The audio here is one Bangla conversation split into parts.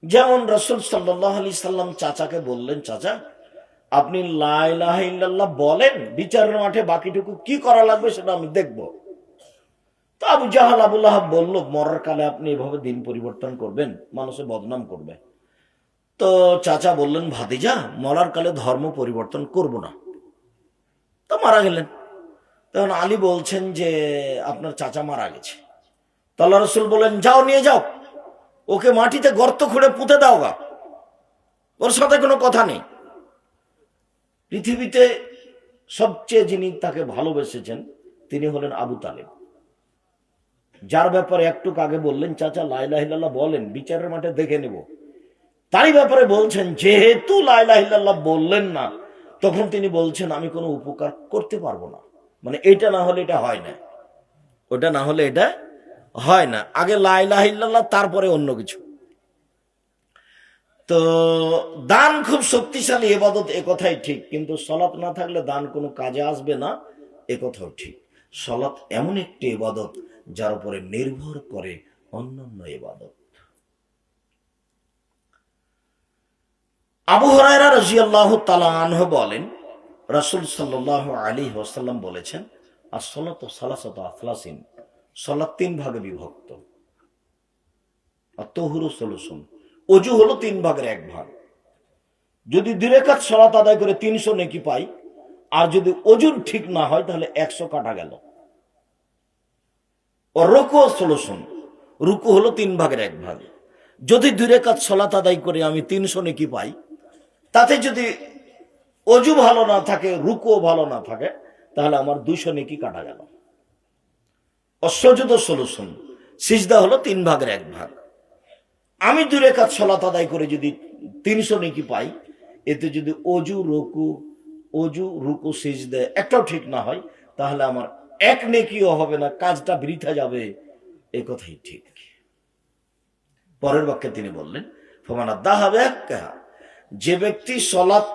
যেমন রাসূল সাল্লাল্লাহু আলাইহি সাল্লাম চাচাকে বললেন, চাচা আপনি লা ইলাহা ইল্লাল্লাহ বলেন, বিচারের মাঠে বাকিটুকু কি করা লাগবে সেটা আমি দেখব। তো আবু জাহাল আবু লাহাব বলল, মরার কালে আপনি এভাবে দিন পরিবর্তন করবেন, মানুষে বদনাম করবে। তো চাচা বললেন, ভাতিজা মরার কালে ধর্ম পরিবর্তন করব না। তো মারা গেলেন। তখন আলী বলছেন যে আপনার চাচা মারা গেছে। তো আল্লাহ রসুল বলেন, যাও নিয়ে যাও, ওকে মাটিতে গর্ত খুঁড়ে পুঁতে দাও গা, ওর সাথে কোনো কথা নেই। পৃথিবীতে সবচেয়ে যিনি তাকে ভালোবেসেছেন তিনি হলেন আবু তালেব, যার ব্যাপারে একটু আগে বললেন চাচা লা ইলাহা ইল্লাল্লাহ বলেন, বিচারের মাঠে দেখে নেব। তারই ব্যাপারে বলছেন যেহেতু লা ইলাহা ইল্লাল্লাহ বললেন না, তখন তিনি বলছেন আমি কোনো উপকার করতে পারবো না, মানে এটা না হলে এটা হয় না, ওটা না হলে এটা হয় না। আগে লা ইলাহা ইল্লাল্লাহ, তারপরে অন্য কিছু। তো দান খুব শক্তিশালী ইবাদত, এ কথাই ঠিক, কিন্তু সলাত না থাকলে দান কোনো কাজে আসবে না, এ কথাও ঠিক। সলাত এমন একটি ইবাদত যার উপরে নির্ভর করে অন্যান্য ইবাদত। আবু হুরায়রা রাদিয়াল্লাহু তাআলা আনহু বলেন, রাসূল সাল্লাল্লাহু আলাইহি ওয়াসাল্লাম বলেছেন, as-salatu salasatu aflasin, সালাত তিন ভাগে বিভক্ত। at-তুহuru সলুসুন, ওযু হলো তিন ভাগের এক ভাগ। যদি 2 রাকাত সালাত আদায় করে 300 নেকি পাই, আর যদি ওযুর ঠিক না হয় তাহলে 100 কাটা গেল। ও রুকু সলুসুন, রুকু হলো তিন ভাগের এক ভাগ। যদি 2 রাকাত সালাত আদায় করে আমি 300 নেকি পাই, তাতে যদি অজু ভালো না থাকে, রুকুও ভালো না থাকে, তাহলে আমার 200 নেকি কাটা গেল। অসজুদ সলুসুন, সিজদা হলো তিন ভাগের এক ভাগ। আমি 2 রাকাত সালাত আদায় করে যদি 300 নেকি পাই, এতে যদি অজু রুকু সিজদা একটাও ঠিক না হয়, তাহলে আমার এক নেকিও হবে না, কাজটা বৃথা যাবে, এই কথাই ঠিক। পরের বাক্যে তিনি বললেন, ফমানা দাহাবে এককাহা, যে ব্যক্তি সালাত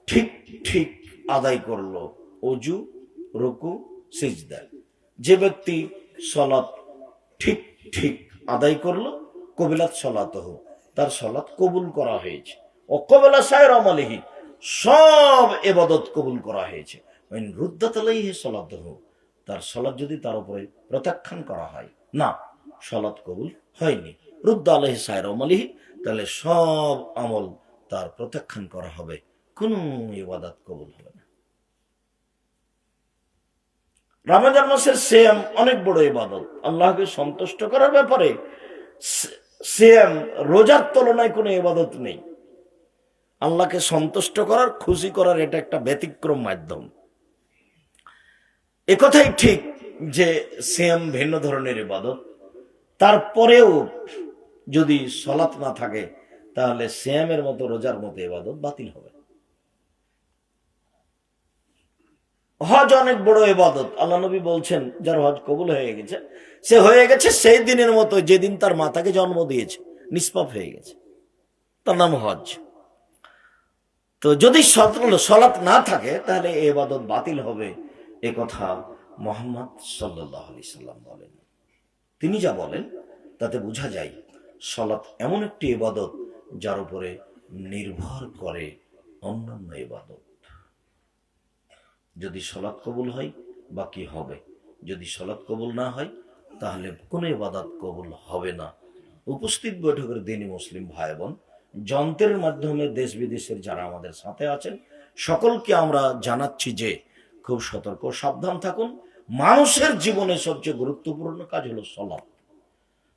ঠিক ঠিক আদায় করলো, অজু রুকু সিজদা, যে ব্যক্তি সালাত ঠিক ঠিক আদায় করলো, কবিলাত সালাতহু, তার সালাত কবুল করা হয়েছে। ও কবলা সায়ের আমালিহি, সব ইবাদত কবুল করা হয়েছে। ওয়াইন রুদ্দাত আলাইহি সালাতুহু, তার সালাত যদি তার উপরে প্রত্যাখ্যান করা হয়, না সালাত কবুল হয়নি, রুদ্দা আলাইহি সায়ের আমালিহি, তাহলে সব আমল তার প্রত্যাখ্যান করা হবে, কোনো ইবাদত কবুল হবে না। রমজান মাসের সিয়াম অনেক বড় ইবাদত, আল্লাহকে সন্তুষ্ট করার ব্যাপারে সিয়াম রোজার তুলনায় কোনো ইবাদত নেই। আল্লাহকে সন্তুষ্ট করার, খুশি করার এটা একটা ব্যতিক্রম মাধ্যম। একথাই ঠিক যে সিয়াম ভিন্ন ধরনের ইবাদত, তারপরেও যদি সালাত না থাকে তাহলে সিয়ামের মতো রোজার মতো ইবাদত বাতিল হবে। হজ অনেক বড় ইবাদত, আল্লাহ নবী বলছেন যার হজ কবুল হয়ে গেছে, সে হয়ে গেছে সেই দিনের মতো যেদিন তার মাতাকে জন্ম দিয়েছে, নিষ্পাপ হয়ে গেছে, তার নাম হজ। তো যদি সালাত না থাকে তাহলে এই ইবাদত বাতিল হবে, এ কথা মুহাম্মদ সাল্লাল্লাহু আলাইহি সাল্লাম বলেন। তিনি যা বলেন তাতে বোঝা যায় সালাত এমন একটি ইবাদত যার উপরে নির্ভর করে অন্যান্য ইবাদত। যদি সালাত কবুল হয় বাকি হবে, যদি সালাত কবুল না হয় তাহলে কোনো ইবাদত কবুল হবে না। উপস্থিত বৈঠকের দিনী মুসলিম ভাই বোন, যন্ত্রের মাধ্যমে দেশ বিদেশের যারা আমাদের সাথে আছেন, সকলকে আমরা জানাচ্ছি যে খুব সতর্ক সাবধান থাকুন। মানুষের জীবনে সবচেয়ে গুরুত্বপূর্ণ কাজ হলো সালাত।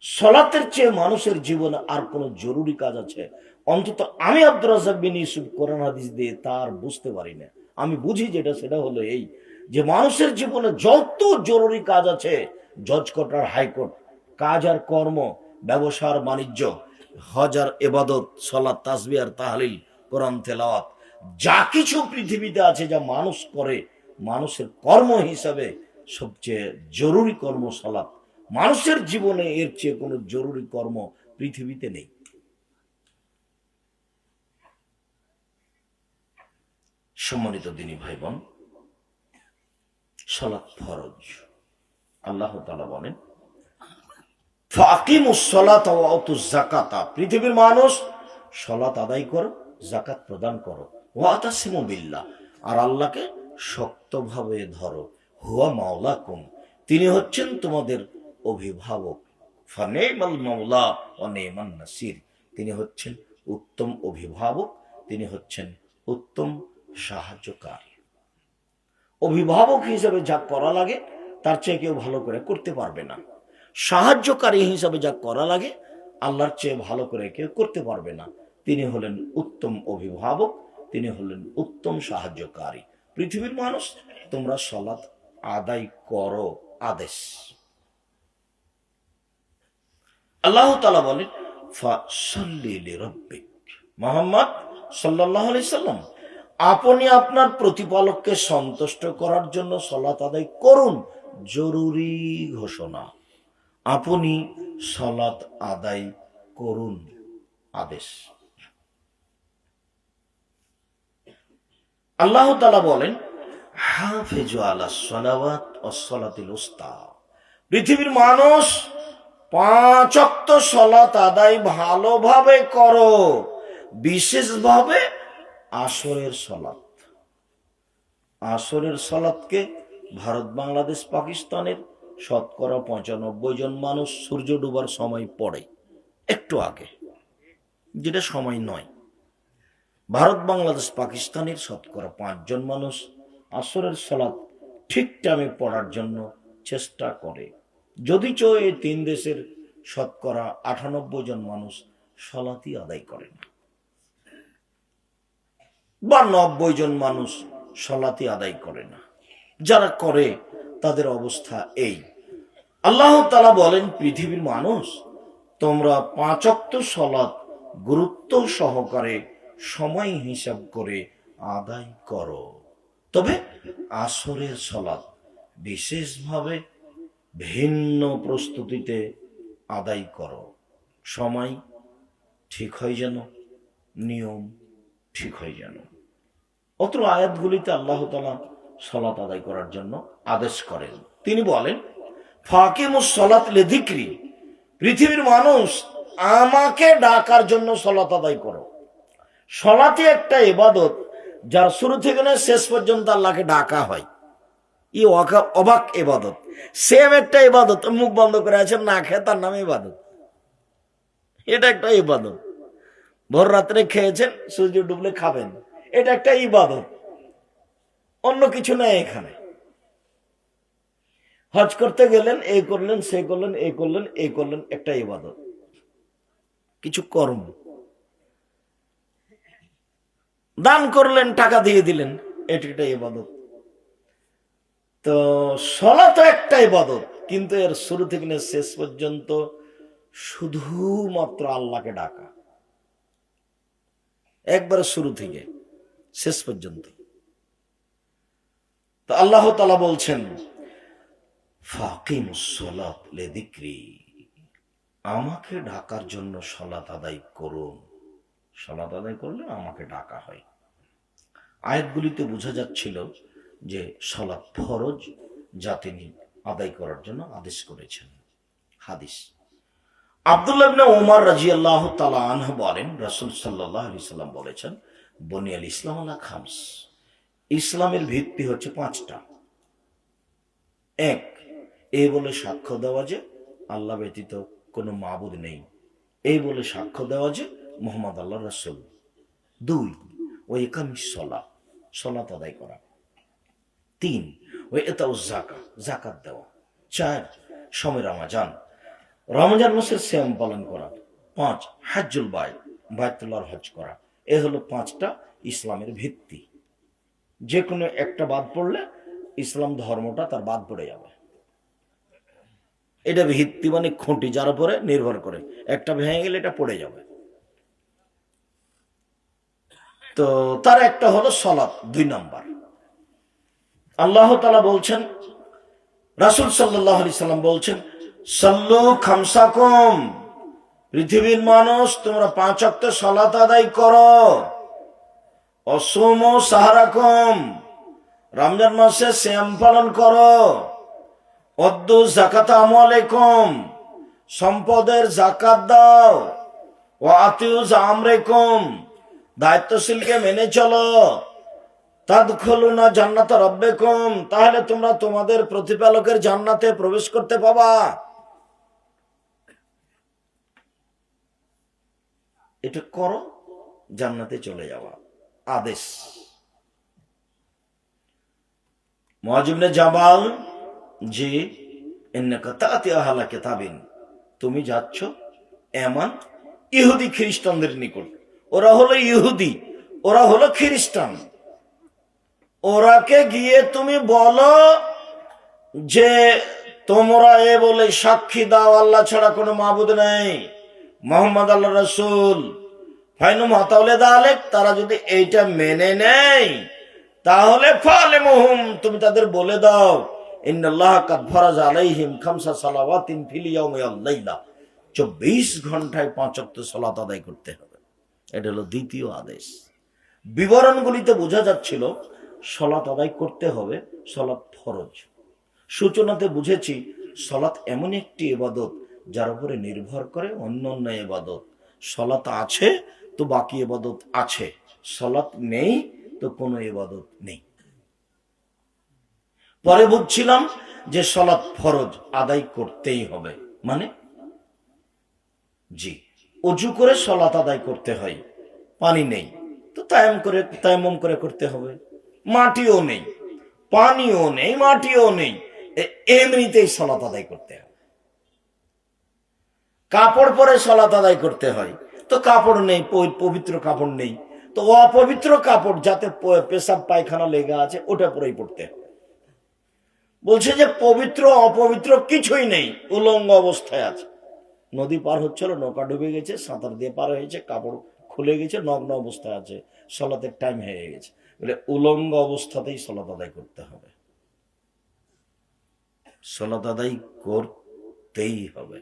সালাতের চেয়ে মানুষের জীবনে আর কোন জরুরি কাজ আছে? অন্তত আমি আব্দুর রাজ্জাক বিন ইউসুফ কোরআন হাদিস দিয়ে তার বুঝতে পারি না। আমি বুঝি যেটা, সেটা হলো এই যে মানুষের জীবনে যত জরুরি কাজ আছে, জজ কোর্ট আর হাইকোর্ট, কাজ আর কর্ম, ব্যবসা আর বাণিজ্য, হজ আর ইবাদত, সালাত তাসবিহ আর তাহলিল, কোরআন তেলাওয়াত, যা কিছু পৃথিবীতে আছে যা মানুষ করে, মানুষের কর্ম হিসাবে সবচেয়ে জরুরি কর্ম সালাত। মানুষের জীবনে এর চেয়ে কোনো জরুরি কর্ম পৃথিবীতে নেই। সম্মানিত দিনী ভাই বোন, সালাত ফরজ। আল্লাহ তাআলা বলেন, ফাকিমুস সালাতা ওয়া আতুজ যাকাতা, পৃথিবীর মানুষ সালাত আদায় করো, যাকাত প্রদান করো, ওয়া তাসিমু বিল্লাহ, আর আল্লাহকে শক্তভাবে ধরো, হুয়া মাওলাকুম, তিনি হচ্ছেন তোমাদের অভিভাবক, ফানিমাল মাওলা ওয়া নিমান নাসির, তিনি হচ্ছেন উত্তম অভিভাবক, তিনি হচ্ছেন উত্তম সাহায্যকারী। অভিভাবক হিসেবে যা করা লাগে তার চেয়ে কেউ ভালো করে করতে পারবে না। সাহায্যকারী হিসাবে যা করা লাগে আল্লাহর চেয়ে ভালো করে কেউ করতে পারবে না। তিনি হলেন উত্তম অভিভাবক, তিনি হলেন উত্তম সাহায্যকারী। পৃথিবীর মানুষ তোমরা সালাত আদায় করো, আদেশ। আল্লাহ তাআলা বলেন ফাসাল্লি লিরাব্বিক, মুহাম্মদ সাল্লাল্লাহু আলাইহি সাল্লাম, আপনি আপনার প্রতিপালককে সন্তুষ্ট করার জন্য সালাত আদায় করুন, জরুরি ঘোষণা। আপনি সালাত আদায় করুন, আদেশ। আল্লাহ তাআলা বলেন হাফিজু আলাস সালাওয়াত ওয়াস সালাতিল উস্তা, পৃথিবীর মানুষ 5 ওয়াক্ত সালাত আদায় ভালোভাবে করো, বিশেষভাবে আসরের সালাত। আসরের সালাতকে ভারত, বাংলাদেশ, পাকিস্তানের 95% জন মানুষ সূর্য ডুবার সময় পড়ে, একটু আগে, যেটা সময় নয়। ভারত, বাংলাদেশ, পাকিস্তানের 5 জন মানুষ আসরের সালাত ঠিক টাইমে পড়ার জন্য চেষ্টা করে। যদিচ এই 3 দেশের 98 জন মানুষ সালাতই আদায় করে না, বা 90 জন মানুষ সালাতই আদায় করে না। যারা করে তাদের অবস্থা এই। আল্লাহ তাআলা বলেন পৃথিবীর মানুষ তোমরা 5 ওয়াক্ত সালাত গুরুত্ব সহকারে সময় হিসাব করে আদায় করো, তবে আসরের সালাত বিশেষভাবে ভিন্ন প্রস্তুতিতে আদায় করো, সময় ঠিক হয় যেন, নিয়ম ঠিক হয় যেন। অত্র আয়াতগুলিতে আল্লাহ তাআলা সালাত আদায় করার জন্য আদেশ করেন। তিনি বলেন ফাকিমুস সালাত লিযিকরি, পৃথিবীর মানুষ আমাকে ডাকার জন্য সালাত আদায় করো। সালাতই একটা ইবাদত যার শুরু থেকে শেষ পর্যন্ত আল্লাহকে ডাকা হয়। ই অবাক ইবাদত, সেম একটা ইবাদত। মুখ বন্ধ করে আছেন, না খেয়ে, তার নামে ইবাদত। এটা একটা ইবাদত। ভোর রাত্রে খেয়েছেন, সূর্য ডুবলে খাবেন, এটা একটা ইবাদত, অন্য কিছু নাই এখানে। হজ করতে গেলেন, এই করলেন, সে করলেন, এই করলেন, এই করলেন, একটা ইবাদত, কিছু কর্ম। দান করলেন, টাকা দিয়ে দিলেন, এটা একটা ইবাদত। তো সালাত একটা ইবাদত, কিন্তু এর শুরু থেকে শেষ পর্যন্ত শুধুমাত্র আল্লাহকে ডাকা, একবারে শুরু থেকে শেষ পর্যন্ত। তো আল্লাহ তাআলা বলছেন ফাকিমুস সালাত লিযিকরি, আমাকে ডাকার জন্য সালাত আদায় করুন। সালাত আদায় করলে আমাকে ডাকা হয়। আয়াতগুলিতে বোঝা যাচ্ছিল যে সালাত ফরজ, যা তিনি আদায় করার জন্য আদেশ করেছেন। হাদিস আব্দুল্লাহ ইবনে ওমর রাদিয়াল্লাহু তাআলা আনহু বলেন রাসূল সাল্লাল্লাহু আলাইহি সাল্লাম বলেছেন বুনিয়াল ইসলাম আলা খামস, ইসলামের ভিত্তি হচ্ছে 5টা। 1, এই বলে সাক্ষ্য দেওয়া যে আল্লাহ ব্যতীত কোনো মাবুদ নেই, এই বলে সাক্ষ্য দেওয়া যে মুহাম্মদ আল্লাহর রাসূল। 2, ওয়া ইকামিস সালাত, সালাত আদায় করা। 3, ওয়া ইতাউজ যাকাত, যাকাত দেওয়া। 4, শমে রমজান, রমজান মাসের সিয়াম পালন করা। 5, হজ্জুল বাইত, বাইতুল্লাহর হজ করা। এ হলো 5টা ইসলামের ভিত্তি। যে কোনো একটা বাদ পড়লে ইসলাম ধর্মটা তার বাদ পড়ে যাবে। এটা ভিত্তি মানে খুঁটি, যার উপরে নির্ভর করে। একটা ভেঙে গেলে এটা পড়ে যাবে। তো তার একটা হলো সালাত, 2 নাম্বার। আল্লাহ তাআলা বলছেন, রাসূল সাল্লাল্লাহু আলাইহি সাল্লাম বলছেন সাল্লু খামসাকুম, পৃথিবীর মানুষ তোমরা 5 ওয়াক্ত সালাত আদায় করো। অসুমু সাহারাকুম, রমজান মাসে সিয়াম পালন করো। অদ্দু যাকাত আমওয়ালিকুম, সম্পদের জাকাত দাও। ও আতিউ আমরেকুম, দায়িত্বশীলকে মেনে চলো। তাদখুলুনা জান্নাতা রাব্বিকুম, তাহলে তোমরা তোমাদের প্রতিপালকের জান্নাতে প্রবেশ করতে পাবা। এটা করো, জান্নাতে চলে যাওয়া আদেশ। মুআয ইবনে জাবাল, জি, ইন্নাকা তাতি আহলা কিতাবিন, তুমি যাচ্ছ এমন ইহুদি খ্রিস্টানদের নিকট। ওরা হলো ইহুদি, ওরা হলো খ্রিস্টান। ওরাকে গিয়ে তুমি বলো যে তোমরা এ বলে সাক্ষী দাও আল্লাহ ছাড়া কোনো মাবুদ নেই, মুহাম্মদ আল্লাহ রাসূল। ফাইনুম হাতাউলে দালেক, তারা যদি এইটা মেনে নেয় তাহলে ফালেমুহুম, তুমি তাদের বলে দাও ইন্নাল্লাহ কাদ ফারাজা আলাইহিম খামসা সালাওয়াতিন ফিল ইয়াউমি ওয়াল লাইলা, 24 ঘন্টায় 5 ওয়াক্ত সালাত আদায় করতে হবে। এটা হলো দ্বিতীয় আদেশ। বিবরণগুলিতে বোঝা যাচ্ছিল সালাত আদায় করতে হবে, সালাত ফরজ। সূচনাতে বুঝেছি সালাত এমন একটি ইবাদত যার উপরে নির্ভর করে অন্য অন্য ইবাদত। সালাত আছে তো বাকি ইবাদত আছে, সালাত নেই তো কোনো ইবাদত নেই। পরে বুঝছিলাম যে সালাত ফরজ, আদায় করতেই হবে। মানে জি, অজু করে সালাত আদায় করতে হয়, পানি নেই তো তায়াম্মুম করে করতে হবে। মাটিও নেই, পানিও নেই, মাটিও নেই, এমনিতেই সালাত আদায় করতে হবে। কাপড় পরে সালাত আদায় করতে হয়, তো কাপড় নেই, পবিত্র কাপড় নেই, তো অপবিত্র কাপড় যাতে পেশাব পায়খানা লেগে আছে ওটা পরেই পড়তে হবে। বলছে যে পবিত্র অপবিত্র কিছুই নেই, উলঙ্গ অবস্থায় আছে। নদী পার হচ্ছিল, নৌকা ডুবে গেছে, সাঁতার দিয়ে পার হয়েছে, কাপড় খুলে গেছে, নগ্ন অবস্থায় আছে, সালাতের টাইম হয়ে গেছে, বলে উলঙ্গ অবস্থাতেই সালাত আদায় করতে হবে। সালাত আদায় করতেই হবে।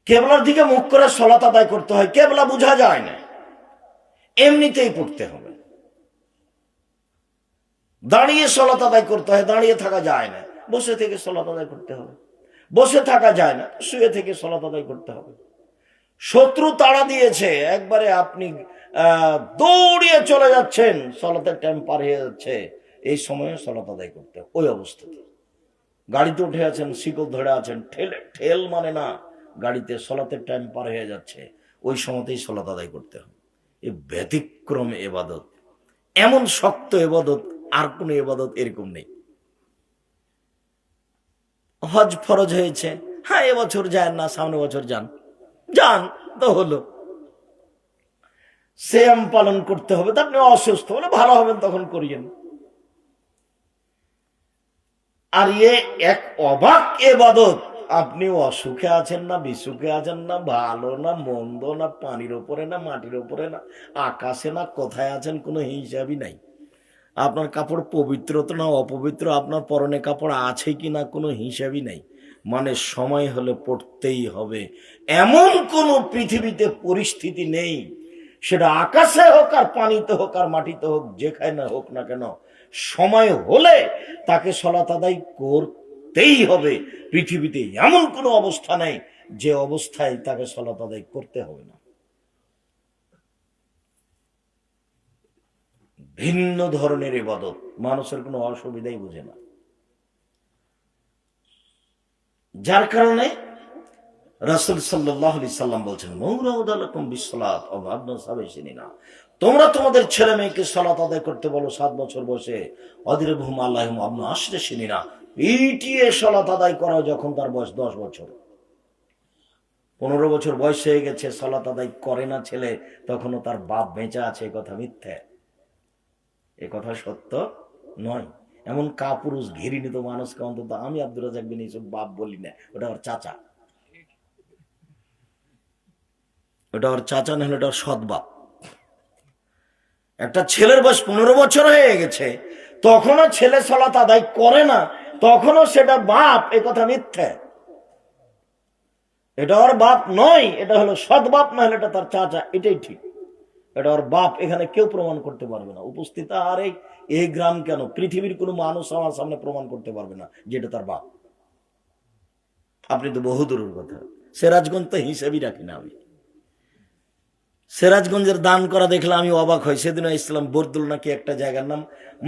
কেবলার দিকে মুখ করে সালাত আদায় করতে হয়, কেবলা বোঝা যায় না, এমনিতেই পড়তে হবে। দাঁড়িয়ে সালাত আদায় করতে হয়, দাঁড়িয়ে থাকা যায় না, বসে থেকে সালাত আদায় করতে হবে। বসে থাকা যায় না, শুয়ে থেকে সালাত আদায় করতে হবে। শত্রু তাড়া দিয়েছে, একবারে আপনি দৌড়িয়ে চলে যাচ্ছেন, সালাতের টাইম পার হয়ে যাচ্ছে, এই সময়ে সালাত আদায় করতে হবে। ওই অবস্থাতে গাড়িতে উঠে আছেন, শিকল ধরে আছেন, ঠেল মানে না, গাড়িতে সালাতের টাইম পার হয়ে যাচ্ছে, ওই সময়তেই সালাত আদায় করতে হবে। এই ব্যতিক্রম ইবাদত, এমন শক্ত ইবাদত আর কোন ইবাদত এরকম নেই। হজ ফরজ হয়েছে, হ্যাঁ এবছর যান না, সামনে বছর যান, যান তো হলো। সিয়াম পালন করতে হবে, তা আপনি অসুস্থ হলে ভালো হবেন তখন করিয়েন। আর এক অবাক ইবাদত, আপনি অসুখে আছেন না বিসুখে আছেন না, ভালো না মন্দ না, পানির ওপরে না মাটির ওপরে না, আকাশে না, কোথায় আছেন কোনো হিসাবই নাই। আপনার কাপড় পবিত্র তো না অপবিত্র, আপনার পরনে কাপড় আছে কি না কোনো হিসাবই নাই। মানে সময় হলে পড়তেই হবে, এমন কোনো পৃথিবীতে পরিস্থিতি নেই, সেটা আকাশে হোক আর পানিতে হোক আর মাটিতে হোক, যেখানে হোক না কেন, সময় হলে তাকে সালাত আদায় করতেই হবে। পৃথিবীতে এমন কোনো অবস্থা নেই যে অবস্থায় তাকে সালাত আদায় করতে হবে না। ভিন্ন ধরনের ইবাদত, মানুষের কোনো অসুবিধাই বুঝে না। যার কারণে রাসূল সাল্লাল্লাহু আলাইহি সাল্লাম বলছেন, মৌরাউদালাকুম বিসসালাত ওয়া আবনাসাবিসিনা, তোমরা তোমাদের ছেলে মেয়েকে সালাত আদায় করতে বলো 7 বছর বয়সে, অদিরবহুম আল্লাহুম আবনা আশরিনা, পিটিয়ে সালাত আদায় করা যখন তার বয়স 10 বছর। 15 বছর বয়স হয়ে গেছে, সালাত আদায় করে না ছেলে, তখনও তার বাপ বেঁচে আছে, এ কথা মিথ্যা, এ কথা সত্য নয়। এমন কাপুরুষ ঘৃণিত মানুষকে অন্তত আমি আব্দুর রাজ্জাক বিন ইউসুফ বাপ বলি না, ওটা ওর চাচা, ওটা ওর চাচা না হলে ওটা ওর সৎ বাপ। একটা ছেলের বয়স 15 বছর হয়ে গেছে, তখনও ছেলে সালাত আদায় করে না, তখনও সেটা বাপ, এ কথা মিথ্যা। এটা ওর বাপ নয়, এটা হলো সৎ বাপ, না হলে এটা তার চাচা, এটাই ঠিক। এটা ওর বাপ, এখানে কেউ প্রমাণ করতে পারবে না। উপস্থিত আর এই গ্রাম কেন, পৃথিবীর কোনো মানুষ আমার সামনে প্রমাণ করতে পারবে না যে এটা তার বাপ। আপনি তো বহুদূরের কথা। সিরাজগঞ্জ তো হিসেবই রাখি না আমি। সিরাজগঞ্জের দান করা দেখলে আমি অবাক হই। সেদিন ইসলাম বরদুল নাকি একটা জায়গার নাম,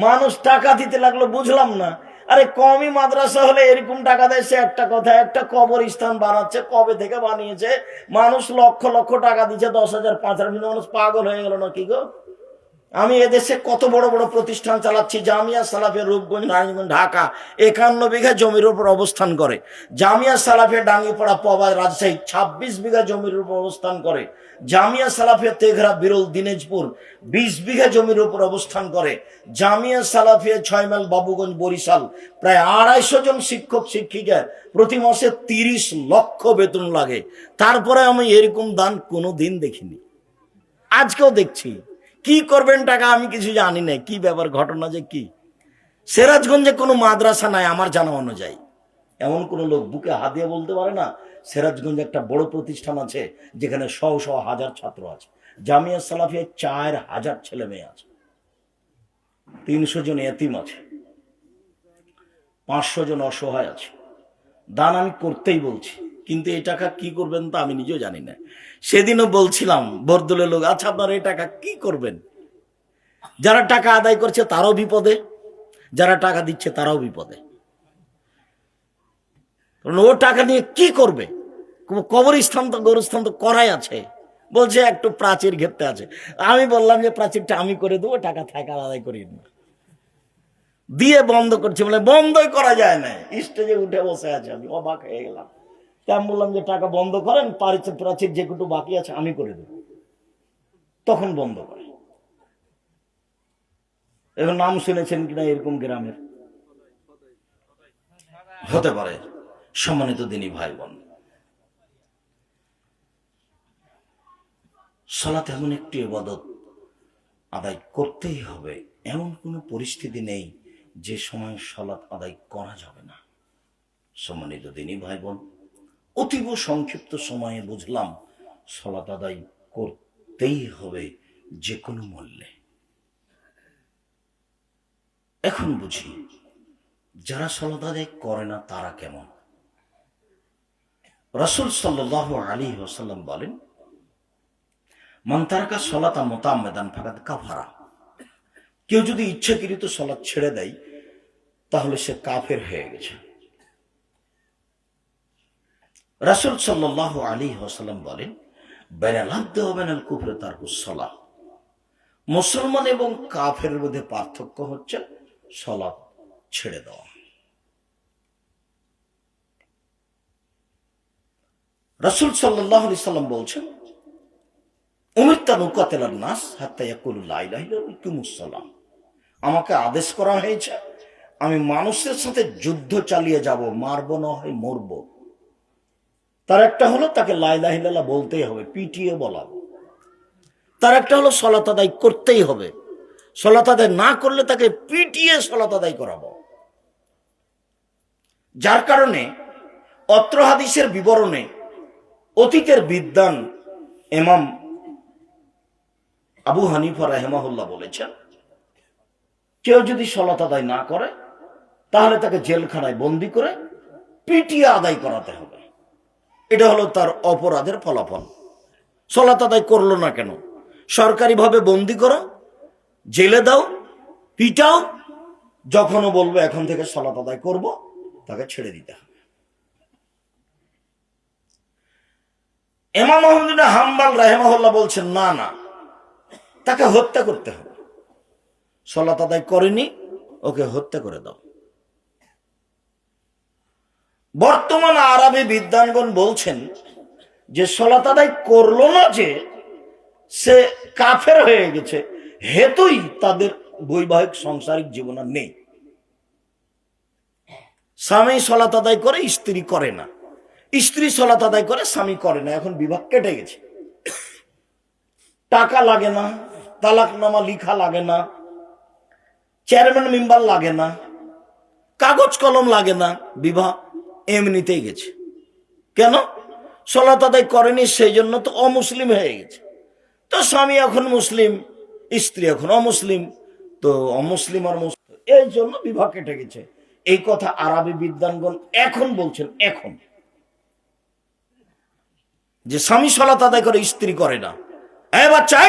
মানুষ টাকা দিতে লাগলো, বুঝলাম না। আরে কমই মাদ্রাসা হলে এরকম টাকা দেয়, সে একটা কথা। একটা কবরস্থান বানাচ্ছে, কবে থেকে বানিয়েছে, মানুষ লক্ষ লক্ষ টাকা দিচ্ছে, 10,000 5,000, মানুষ পাগল হয়ে গেল নাকি গো। আমি এদেশে কত বড় বড় প্রতিষ্ঠান চালাচ্ছি। জামিয়া সালাফিয়া রূপগঞ্জ, নারায়ণগঞ্জ, ঢাকা 51 বিঘা জমির উপর অবস্থান করে। জামিয়া সালাফিয়া ডাঙ্গিপাড়া, পবা, রাজশাহী 26 বিঘা জমির উপর অবস্থান করে। জামিয়া সালাফিয়া তেঘরা, বিরল, দিনাজপুর 20 বিঘা জমির উপর অবস্থান করে। জামিয়া সালাফিয়া 6 মাইল, বাবুগঞ্জ, বরিশাল প্রায় 250 জন শিক্ষক শিক্ষিকা, প্রতি মাসে 30 লক্ষ বেতন লাগে। তারপরে আমি এরকম দান কোনো দিন দেখিনি, আজকেও দেখছি। কি করবেন টাকা আমি কিছু জানি না, কি ব্যাপার, ঘটনা যে কি। সিরাজগঞ্জে কোনো মাদ্রাসা নাই আমার জানা অনুযায়ী। এমন কোনো লোক বুকে হাত দিয়ে বলতে পারে না সিরাজগঞ্জে একটা বড় প্রতিষ্ঠান আছে যেখানে শহ শহ হাজার ছাত্র আছে। জামিয়া সালাফিয়া 4,000 ছেলে মেয়ে আছে, 300 জন এতিম আছে, 500 জন অসহায় আছে। দান আমি করতেই বলছি, কিন্তু এই টাকা কি করবেন তা আমি নিজেও জানি না। সেদিনও বলছিলাম বরদলের লোক, আচ্ছা আপনারা এই টাকা কি করবেন? যারা টাকা আদায় করছে তারাও বিপদে, যারা টাকা দিচ্ছে তারাও বিপদে। ও টাকা নিয়ে কি করবে? কবরস্থান তো, গোরস্থান তো করাই আছে। বলছে একটু প্রাচীর ঘেরতে আছে। আমি বললাম যে প্রাচীরটা আমি করে দেবো, টাকা থাকা আদায় করি না, দিয়ে বন্ধ করছে। বলে বন্ধই করা যায় না। স্টেজে উঠে বসে আছে, আমি অবাক হয়ে গেলাম। আমি বললাম যে টাকা বন্ধ করেন, প্রাচীর যেটুকু বাকি আছে আমি করে দেব। তখন বন্ধ করে। এখন নাম শুনেছেন কিনা এরকম গ্রামের? হতে পারে। সম্মানিত দিনী ভাই বোন, সালাত এমন একটি ইবাদত, আদায় করতেই হবে। এমন কোনো পরিস্থিতি নেই যে সময় সালাত আদায় করা যাবে না। সম্মানিত দিনী ভাই বোন, অতীব সংক্ষিপ্ত সময়ে বুঝলাম সালাত আদায় করতেই হবে যে কোনো মূল্যে। এখন বুঝি যারা সালাত আদায় করে না তারা কেমন। রাসূল সাল্লাল্লাহু আলাইহি ওয়াসাল্লাম বলেন, মান তারাকা সালাতা মুতাআম্মিদান ফাকাদ কাফারা। কেউ যদি ইচ্ছাকৃত সালাত ছেড়ে দেয় তাহলে সে কাফের হয়ে গেছে। রাসূল সাল্লাল্লাহু আলাইহি ওয়াসাল্লাম বলেন, বাইনাল আবদি ওয়া বাইনাল কুফরি তারকুস সালাহ। মুসলমান এবং কাফেরের মধ্যে পার্থক্য হচ্ছে সালাত ছেড়ে দেওয়া। রাসূল সাল্লাল্লাহু আলাইহি সাল্লাম বলছেন, উমিরতু আন উকাতিলান নাস হাত্তা ইয়াকুলু লা ইলাহা ইল্লাল্লাহ ওয়া ইকিমুস সালাহ। আমাকে আদেশ করা হয়েছে আমি মানুষের সাথে যুদ্ধ চালিয়ে যাব, মারবো না হয় মরবো। তার একটা হলো তাকে লা ইলাহা ইল্লাল্লাহ বলতেই হবে, পিটিয়ে বলাবো। তার একটা হলো সালাত আদায় করতেই হবে, সালাত আদায় না করলে তাকে পিটিয়ে সালাত আদায় করাবো। যার কারণে অত্র হাদিসের বিবরণে অতীতের বিদ্বান ইমাম আবু হানিফা রাহিমাহুল্লাহ বলেছেন, কেউ যদি সালাত আদায় না করে তাহলে তাকে জেলখানায় বন্দি করে পিটিয়ে আদায় করাতে হবে। এটা হলো তার অপরাধের ফলাফল। সালাত আদায় করলো না কেন? সরকারিভাবে বন্দি করো, জেলে দাও, পিটাও, যখনও বলবে এখন থেকে সালাত আদায় করব তাকে ছেড়ে দিতে হবে। ইমাম আহমদ ইবনে হাম্বল রাহিমাহুল্লাহ বলছেন, না না, তাকে হত্যা করতে হবে। সালাত আদায় করেনি, ওকে হত্যা করে দাও। বর্তমান আরবি বিদ্বানগণ বলছেন যে সালাত আদায় করলো না, যে সে কাফের হয়ে গেছে, হেতুই তাদের বৈবাহিক সাংসারিক জীবন আর নেই। স্বামী সালাত আদায় করে, স্ত্রী করে না, স্ত্রী সালাত আদায় করে, স্বামী করে না। এখন বিভাগ কেটে গেছে। টাকা লাগে না, তালাকনামা লিখা লাগে না, চেয়ারম্যান মেম্বার লাগে না, কাগজ কলম লাগে না, বিবাহ এমনিতেই গেছে। কেন? সালাত আদায় করেনি, সেই জন্য তো অমুসলিম হয়ে গেছে। তো স্বামী এখন মুসলিম, স্ত্রী এখন অমুসলিম, তো অমুসলিম আর মুসলিম, এই জন্য বিবাহ কেটে গেছে। এই কথা আরবি বিদ্বানগণ এখন বলছেন। এখন যে স্বামী সালাত আদায় করে, স্ত্রী করে না। এ বাচ্চা,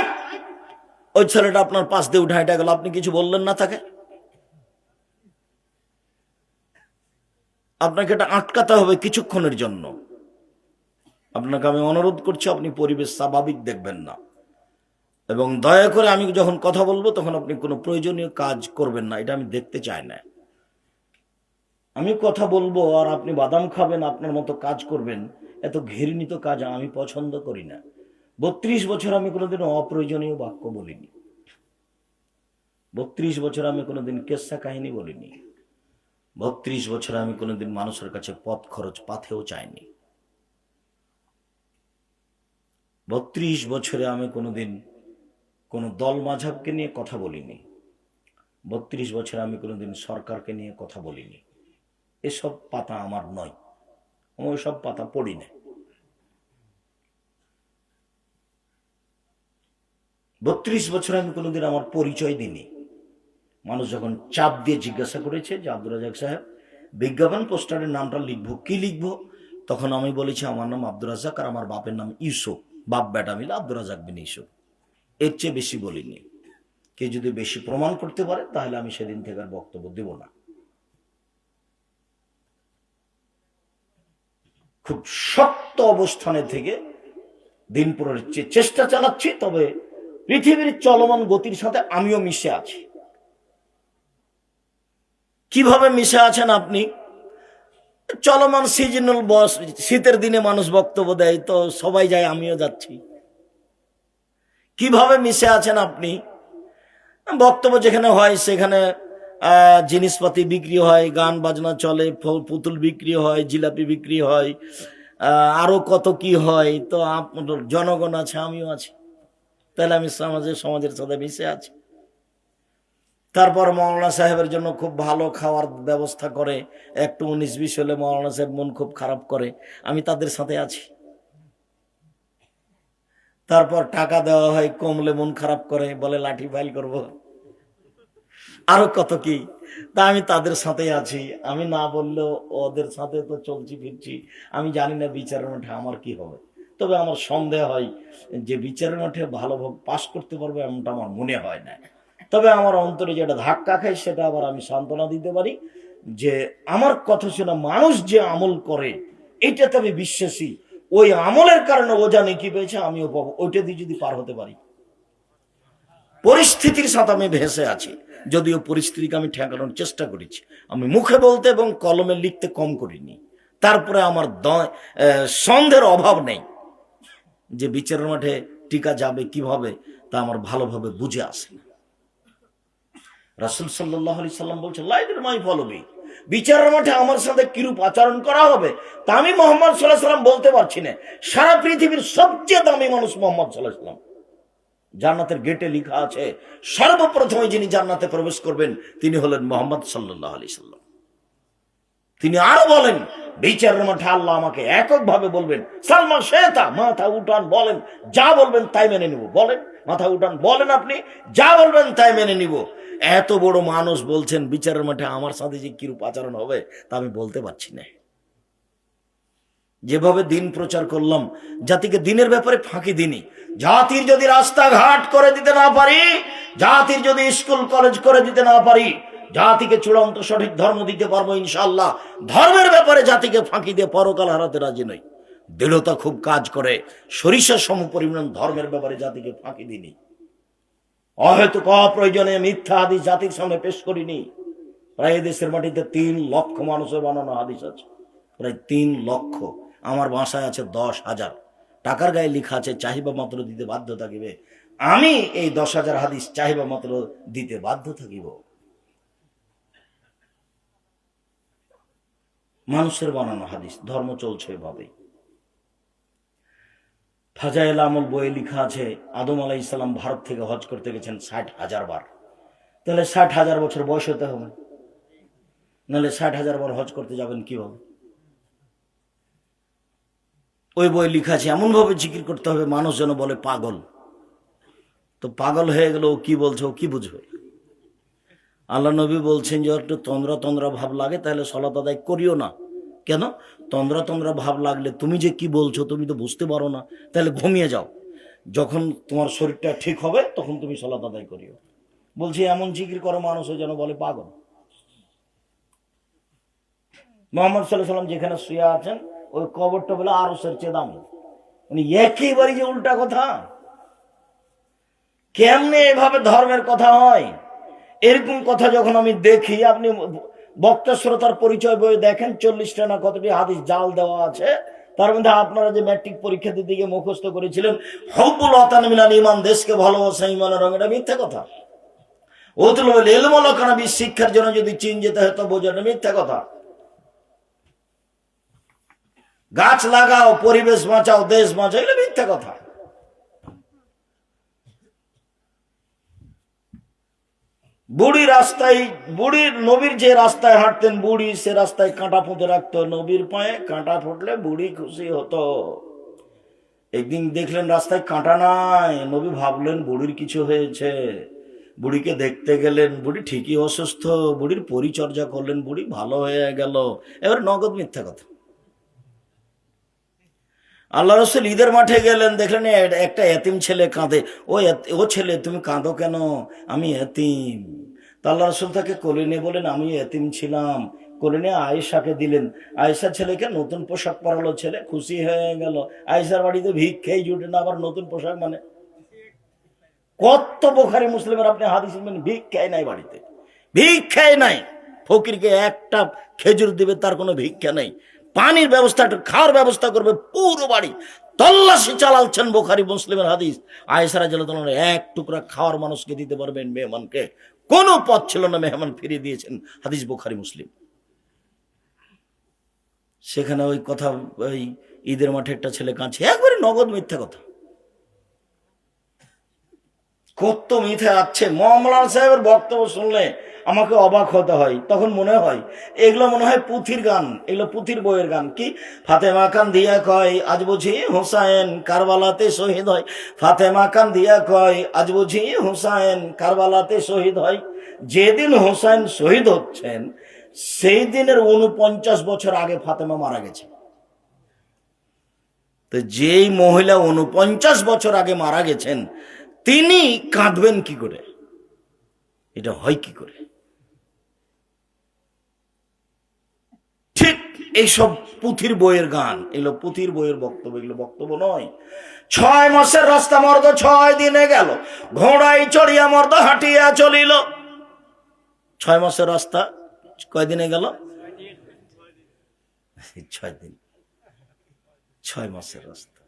ওই ছেলেটা আপনার পাশ দিয়ে উঠে হেঁটে গেল, আপনি কিছু বললেন না তাকে? আপনাকে এটা আটকাতে হবে কিছুক্ষণের জন্য। আপনাকে আমি অনুরোধ করছি, আপনি পরিবেশ স্বাভাবিক দেখবেন না, এবং দয়া করে আমি যখন কথা বলবো তখন আপনি কোনো প্রয়োজনীয় কাজ করবেন না, এটা আমি দেখতে চাই না। আমি কথা বলবো আর আপনি বাদাম খাবেন, আপনার মতো কাজ করবেন, এত ঘৃণিত কাজ আমি পছন্দ করি না। 32 বছর আমি কোনোদিন অপ্রয়োজনীয় বাক্য বলিনি। 32 বছর আমি কোনোদিন কেসা কাহিনী বলিনি। 32 বছর আমি কোনোদিন মানুষের কাছে পথ খরচ পাথেও চাইনি। 32 বছরে আমি কোনোদিন কোনো দল মাঝাবকে নিয়ে কথা বলিনি। 32 বছরে আমি কোনোদিন সরকারকে নিয়ে কথা বলিনি। এসব পাতা আমার নয়, আমি ওইসব পাতা পড়ি না। 32 বছরে আমি কোনোদিন আমার পরিচয় দিইনি। মানুষ যখন চাপ দিয়ে জিজ্ঞাসা করেছে যে আব্দুর রাজ্জাক সাহেব বিজ্ঞাপন পোস্টারের নামটা লিখবো, কি লিখবো, তখন আমি বলেছি আমার নাম আব্দুর রাজ্জাক আর আমার বাপের নাম ইউসুফ, বাপ বেটা মিলে আব্দুর রাজ্জাক বিন ইউসুফ। এর চেয়ে বেশি বলিনি। কে যদি বেশি প্রমাণ করতে পারে তাহলে আমি সেদিন থেকে আর বক্তব্য দেব না। খুব শক্ত অবস্থানে থেকে দিন পুরোর চেষ্টা চালাচ্ছি, তবে পৃথিবীর চলমান গতির সাথে আমিও মিশে আছি। কিভাবে মিশে আছেন আপনি? চলমান সিজনাল বস, শীতের দিনে মানুষ বক্তব্য দেয়, তো সবাই যায়, আমিও যাচ্ছি। কিভাবে মিশে আছেন আপনি? বক্তব্য যেখানে হয় সেখানে জিনিসপাতি বিক্রি হয়, গান বাজনা চলে, পুতুল বিক্রি হয়, জিলাপি বিক্রি হয়, আরো কত কি হয়। তো জনগণ আছে, আমিও আছি, তাহলে আমি সমাজের সাথে মিশে আছি। তারপর মৌলানা সাহেবের জন্য খুব ভালো খাওয়ার ব্যবস্থা করে, একটু 19-20 হলে মৌলানা সাহেব মন খুব খারাপ করে, আমি তাদের সাথে আছি। তারপর টাকা দেওয়া হয়, কমলে মন খারাপ করে, বলে লাঠি ফাইল করব, আরো কত কি, তা আমি তাদের সাথে আছি। আমি না বললেও ওদের সাথে তো চলছি ফিরছি। আমি জানি না বিচারের মাঠে আমার কি হবে, তবে আমার সন্দেহ হয় যে বিচারের মাঠে ভালোভাবে পাশ করতে পারবো এমনটা আমার মনে হয় না। তবে আমার অন্তরে যেটা ধাক্কা খায় সেটা আবার আমি সান্ত্বনা দিতে পারি যে আমার কথা শুনে মানুষ যে আমল করে এটাতে আমি বিশ্বাসী। ওই আমলের কারণে ও জানে কি পেয়েছে, আমিও পাবো, ওইটা দিয়ে যদি পার হতে পারি। পরিস্থিতির সাথে আমি ভেসে আছি, যদিও পরিস্থিতিকে আমি ঠেকানোর চেষ্টা করেছি। আমি মুখে বলতে এবং কলমে লিখতে কম করিনি। তারপরে আমার সন্দেহের অভাব নেই যে বিচারের মাঠে টিকা যাবে কিভাবে, তা আমার ভালোভাবে বুঝে আসে না। রাসূল সাল্লাল্লাহু আলাইহি সাল্লাম বলছেন লাইদের মাই ফলবি, বিচারের মাঠে আমার সাথে কিরূপ আচরণ করা হবে তা আমি মুহাম্মদ সাল্লাল্লাহু আলাইহি সাল্লাম বলতে পারছি না। সারা পৃথিবীর সবচেয়ে দামি মানুষ মুহাম্মদ সাল্লাল্লাহু আলাইহি সাল্লাম। জান্নাতের গেটে লেখা আছে সর্বপ্রথমে যিনি জান্নাতে প্রবেশ করবেন তিনি হলেন মুহাম্মদ সাল্লাল্লাহু আলাইহি সাল্লাম। তিনি আরো বলেন বিচারের মাঠে আল্লাহ আমাকে এককভাবে বলবেন সালমা শেতা, মাথা উঠান, বলেন যা বলবেন তাই মেনে নিব। বলেন মাথা উঠান, বলেন আপনি যা বলবেন তাই মেনে নিব। এত বড় মানুষ বলছেন বিচারের মাঠে আমার সাথে যে কিরূপ আচরণ হবে তা আমি বলতে পারছি না। যেভাবে দিন প্রচার করলাম, জাতিকে দিনের ব্যাপারে ফাঁকি দিনি। জাতির যদি রাস্তাঘাট করে দিতে না পারি, জাতির যদি স্কুল কলেজ করে দিতে না পারি, জাতিকে চূড়ান্ত সঠিক ধর্ম দিতে পারবো ইনশাআল্লাহ। ধর্মের ব্যাপারে জাতিকে ফাঁকি দিয়ে পরকাল হারাতে রাজি নই। দৃঢ়তা খুব কাজ করে, সরিষা সম পরিমাণ ধর্মের ব্যাপারে জাতিকে ফাঁকি দিনি। অহেতুক অপ্রয়োজনে মিথ্যা হাদিস জাতির সামনে পেশ করিনি। প্রায় দেশের মাটিতে 3 লক্ষ মানুষের বানানো হাদিস আছে, প্রায় 3 লক্ষ। আমার বাসায় আছে 10,000, টাকার গায়ে লেখা আছে চাহিবা মাত্র দিতে বাধ্য থাকিবে। আমি এই 10,000 হাদিস চাহিবা মাত্র দিতে বাধ্য থাকিব। মানুষের বানানো হাদিস, ধর্ম চলছে এভাবে। ফাজাইল আমল বইয়ে লেখা আছে আদম আলাইহিস সালাম ভারত থেকে হজ করতে গেছেন 60,000 বার। তাহলে 60,000 বছর বয়স হতে হবে, নাহলে 60,000 বার হজ করতে যাবেন কিভাবে? ওই বই লেখা আছে এমন ভাবে জিকির করতে হবে মানুষ যেন বলে পাগল। তো পাগল হয়ে গেল, ও কি বলছে, ও কি বুঝবে? আল্লাহ নবী বলছেন যে একটু তন্দ্রা তন্দ্রা ভাব লাগে তাহলে সালাত আদায় করিও না, কেন? তন্দ্রা তন্দ্রা ভাব লাগলে তুমি যে কি বলছো তুমি তো বুঝতে পারো না, তাহলে ঘুমিয়ে যাও, যখন তোমার শরীরটা ঠিক হবে তখন তুমি সালাত আদায় করিও। বলছি এমন জিকির করো মানুষ যেন বলে পাগল। মোহাম্মদ সাল্লাল্লাহু আলাইহি সাল্লাম যেখানে শুয়ে আছেন ওই কবরটা বলে আরশের চেয়ে দামি, মানে একেবারে যে উল্টা কথা। কেমনে এভাবে ধর্মের কথা হয়? এরকম কথা যখন আমি দেখি, আপনি বক্তা শ্রোতার পরিচয় বই দেখেন, 40টা না কতটি হাদিস জাল দেওয়া আছে। তার মধ্যে আপনারা যে ম্যাট্রিক পরীক্ষা দিতে গিয়ে মুখস্থ করেছিলেন হুব্বুল ওয়াতান মিনাল ঈমান, দেশকে ভালোবাসা ঈমানের রং, এটা মিথ্যা কথা। উতলুল ইলম ওয়াল কানাবি, শিক্ষার জন্য যদি চীন যেতে হয় তো বোঝানো মিথ্যা কথা। গাছ লাগাও, পরিবেশ বাঁচাও, দেশ বাঁচাও, এগুলো মিথ্যা কথা। বুড়ি রাস্তায়, বুড়ির নবীর যে রাস্তায় হাঁটতেন বুড়ি, সে রাস্তায় কাঁটা পুঁতে রাখতো, নবীর পায়ে কাঁটা ফুটলে বুড়ি খুশি হতো। একদিন দেখলেন রাস্তায় কাঁটা নাই, নবী ভাবলেন বুড়ির কিছু হয়েছে, বুড়িকে দেখতে গেলেন, বুড়ি ঠিকই অসুস্থ, বুড়ির পরিচর্যা করলেন, বুড়ি ভালো হয়ে গেল। এবার নগদ মিথ্যা কথা। আল্লাহ রসুল ঈদের মাঠে গেলেন, দেখলেন একটা এতিম ছেলে কাঁদে। ও ছেলে তুমি কাঁদো কেন? আমি এতিম। তা আল্লাহ রসুল তাকে কোলে নিয়ে বলেন আমি এতিম ছিলাম। কোলে নিয়ে আয়েশাকে দিলেন, আয়েশা ছেলেকে নতুন পোশাক পরালো, ছেলে খুশি হয়ে গেল। আয়েশার বাড়িতে ভিক্ষাই জুটে না, আবার নতুন পোশাক মানে? কত বুখারী মুসলিমের আপনি হাদিস ভিক্ষাই নাই বাড়িতে, ভিক্ষাই নাই। ফকিরকে একটা খেজুর দিবে, তার কোনো ভিক্ষা নেই। পানির ব্যবস্থা, একটা খাওয়ার ব্যবস্থা করবে, পুরো বাড়ি তল্লাশি চালাচ্ছেন। বুখারী মুসলিমের হাদিস। আয়েশা রাদিয়াল্লাহু তাআলা এক টুকরা খাওয়ার মানুষকে দিতে পারবেন, মেহমানকে কোনো পথ ছিল না, মেহমান ফিরিয়ে দিয়েছেন। হাদিস বুখারী মুসলিম। সেখানে ওই কথা, ওই ঈদের মাঠে একটা ছেলে কাঁদছে, একবারে নগদ মিথ্যা কথা। কত মিথ্যা আছে। মৌলানা সাহেবের বক্তব্য শুনলে আমাকে অবাক হতে হয়। তখন মনে হয় এগুলো মনে হয় পুঁথির গান, এগুলো পুঁথির বইয়ের গান। কি ফাতেমা খান দিয়া কয় আজ বুঝি হুসাইন কারবালাতে শহীদ হয়, ফাতেমা খান দিয়া কয় আজ বুঝি হুসাইন কারবালাতে শহীদ হয়। যেদিন হুসাইন শহীদ হচ্ছেন সেই দিনের 49 বছর আগে ফাতেমা মারা গেছে। তো যেই মহিলা 49 বছর আগে মারা গেছেন তিনি কাঁদবেন কি করে? এটা হয় কি করে? ঠিক এইসব পুঁথির বইয়ের গান, এগুলো পুঁথির বইয়ের বক্তব্য, এগুলো বক্তব্য নয়। 6 মাসের রাস্তা মর্দ 6 দিনে গেল, ঘোড়ায় চড়িয়া মর্দ হাঁটিয়া চলিল। 6 মাসের রাস্তা কয় দিনে গেল? 6 দিন। 6 মাসের রাস্তা।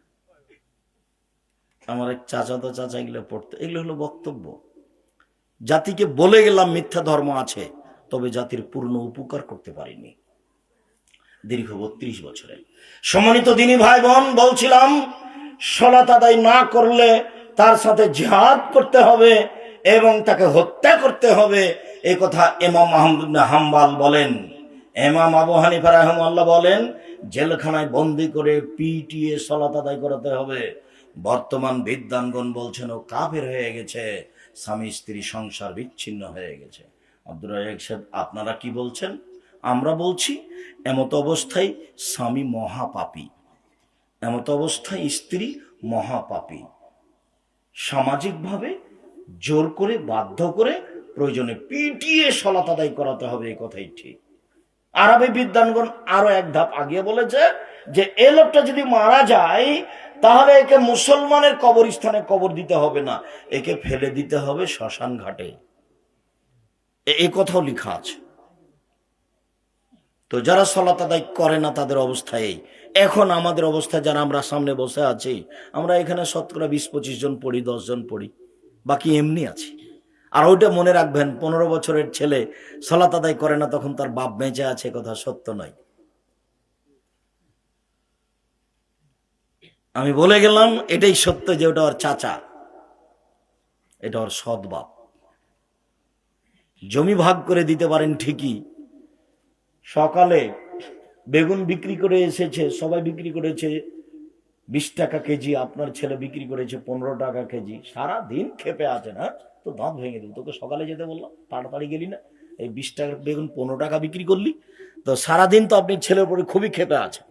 আমার এক চাচাতো চাচা এগুলো পড়তো। এগুলো হলো বক্তব্য। জাতিকে বলে গেলাম মিথ্যা ধর্ম আছে, তবে জাতির পূর্ণ উপকার করতে পারিনি দীর্ঘ 32 বছরে। সম্মানিত দিনী ভাই বোন, বলছিলাম সালাত আদায় না করলে তার সাথে জিহাদ করতে হবে এবং তাকে হত্যা করতে হবে। এই কথা ইমাম আহমদ ইবনে হাম্বল বলেন। ইমাম আবু হানিফা রাহিমাহুল্লাহ বলেন জেলখানায় বন্দি করে পিটিয়ে সালাত আদায় করাতে হবে। বর্তমান বিদ্বানগণ বলছেন ও কাফের হয়ে গেছে, স্বামী স্ত্রী সংসার বিচ্ছিন্ন হয়ে গেছে। আব্দুর রাজ্জাক সাহেব আপনারা কি বলছেন? আমরা বলছি এমত অবস্থায় স্বামী মহাপাপী, এমত অবস্থায় স্ত্রী মহাপাপী। সামাজিকভাবে জোর করে বাধ্য করে প্রয়োজনে পিটিয়ে সালাত আদায় করাতে হবে, এই কথাই ঠিক। আরবি বিদ্বানগণ আরো এক ধাপ আগিয়ে বলেছে যে এ লোকটা যদি মারা যায় তাহলে একে মুসলমানের কবরস্থানে কবর দিতে হবে না, একে ফেলে দিতে হবে শ্মশান ঘাটে। এই কথাও লেখা আছে। তো যারা সালাত আদায় করে না তাদের অবস্থায় এখন আমাদের অবস্থা, যারা আমরা সামনে বসে আছি, আমরা এখানে শতকরা 20-25 জন পড়ি, 10 জন পড়ি, বাকি এমনি আছি। আর ওইটা মনে রাখবেন, 15 বছরের ছেলে সালাত আদায় করে না তখন তার বাপ বেঁচে আছে, কথা সত্য নয়। আমি বলে গেলাম এটাই সত্য যে ওটা ওর চাচা, এটা ওর সৎ বাপ। জমি ভাগ করে দিতে পারেন ঠিকই, সকালে বেগুন বিক্রি করে এসেছে, সবাই বিক্রি করেছে 20 টাকা কেজি, আপনার ছেলে বিক্রি করেছে 15 টাকা কেজি। সারা দিন খেপে আছে না, তো দাঁত ভেঙে দিল। তোকে সকালে যেতে বললাম, তাড়াতাড়ি গেলি না, এই 20 টাকার বেগুন 15 টাকা বিক্রি করলি, তো সারাদিন তো আপনি ছেলের উপরে খুবই ক্ষেপে আছেন,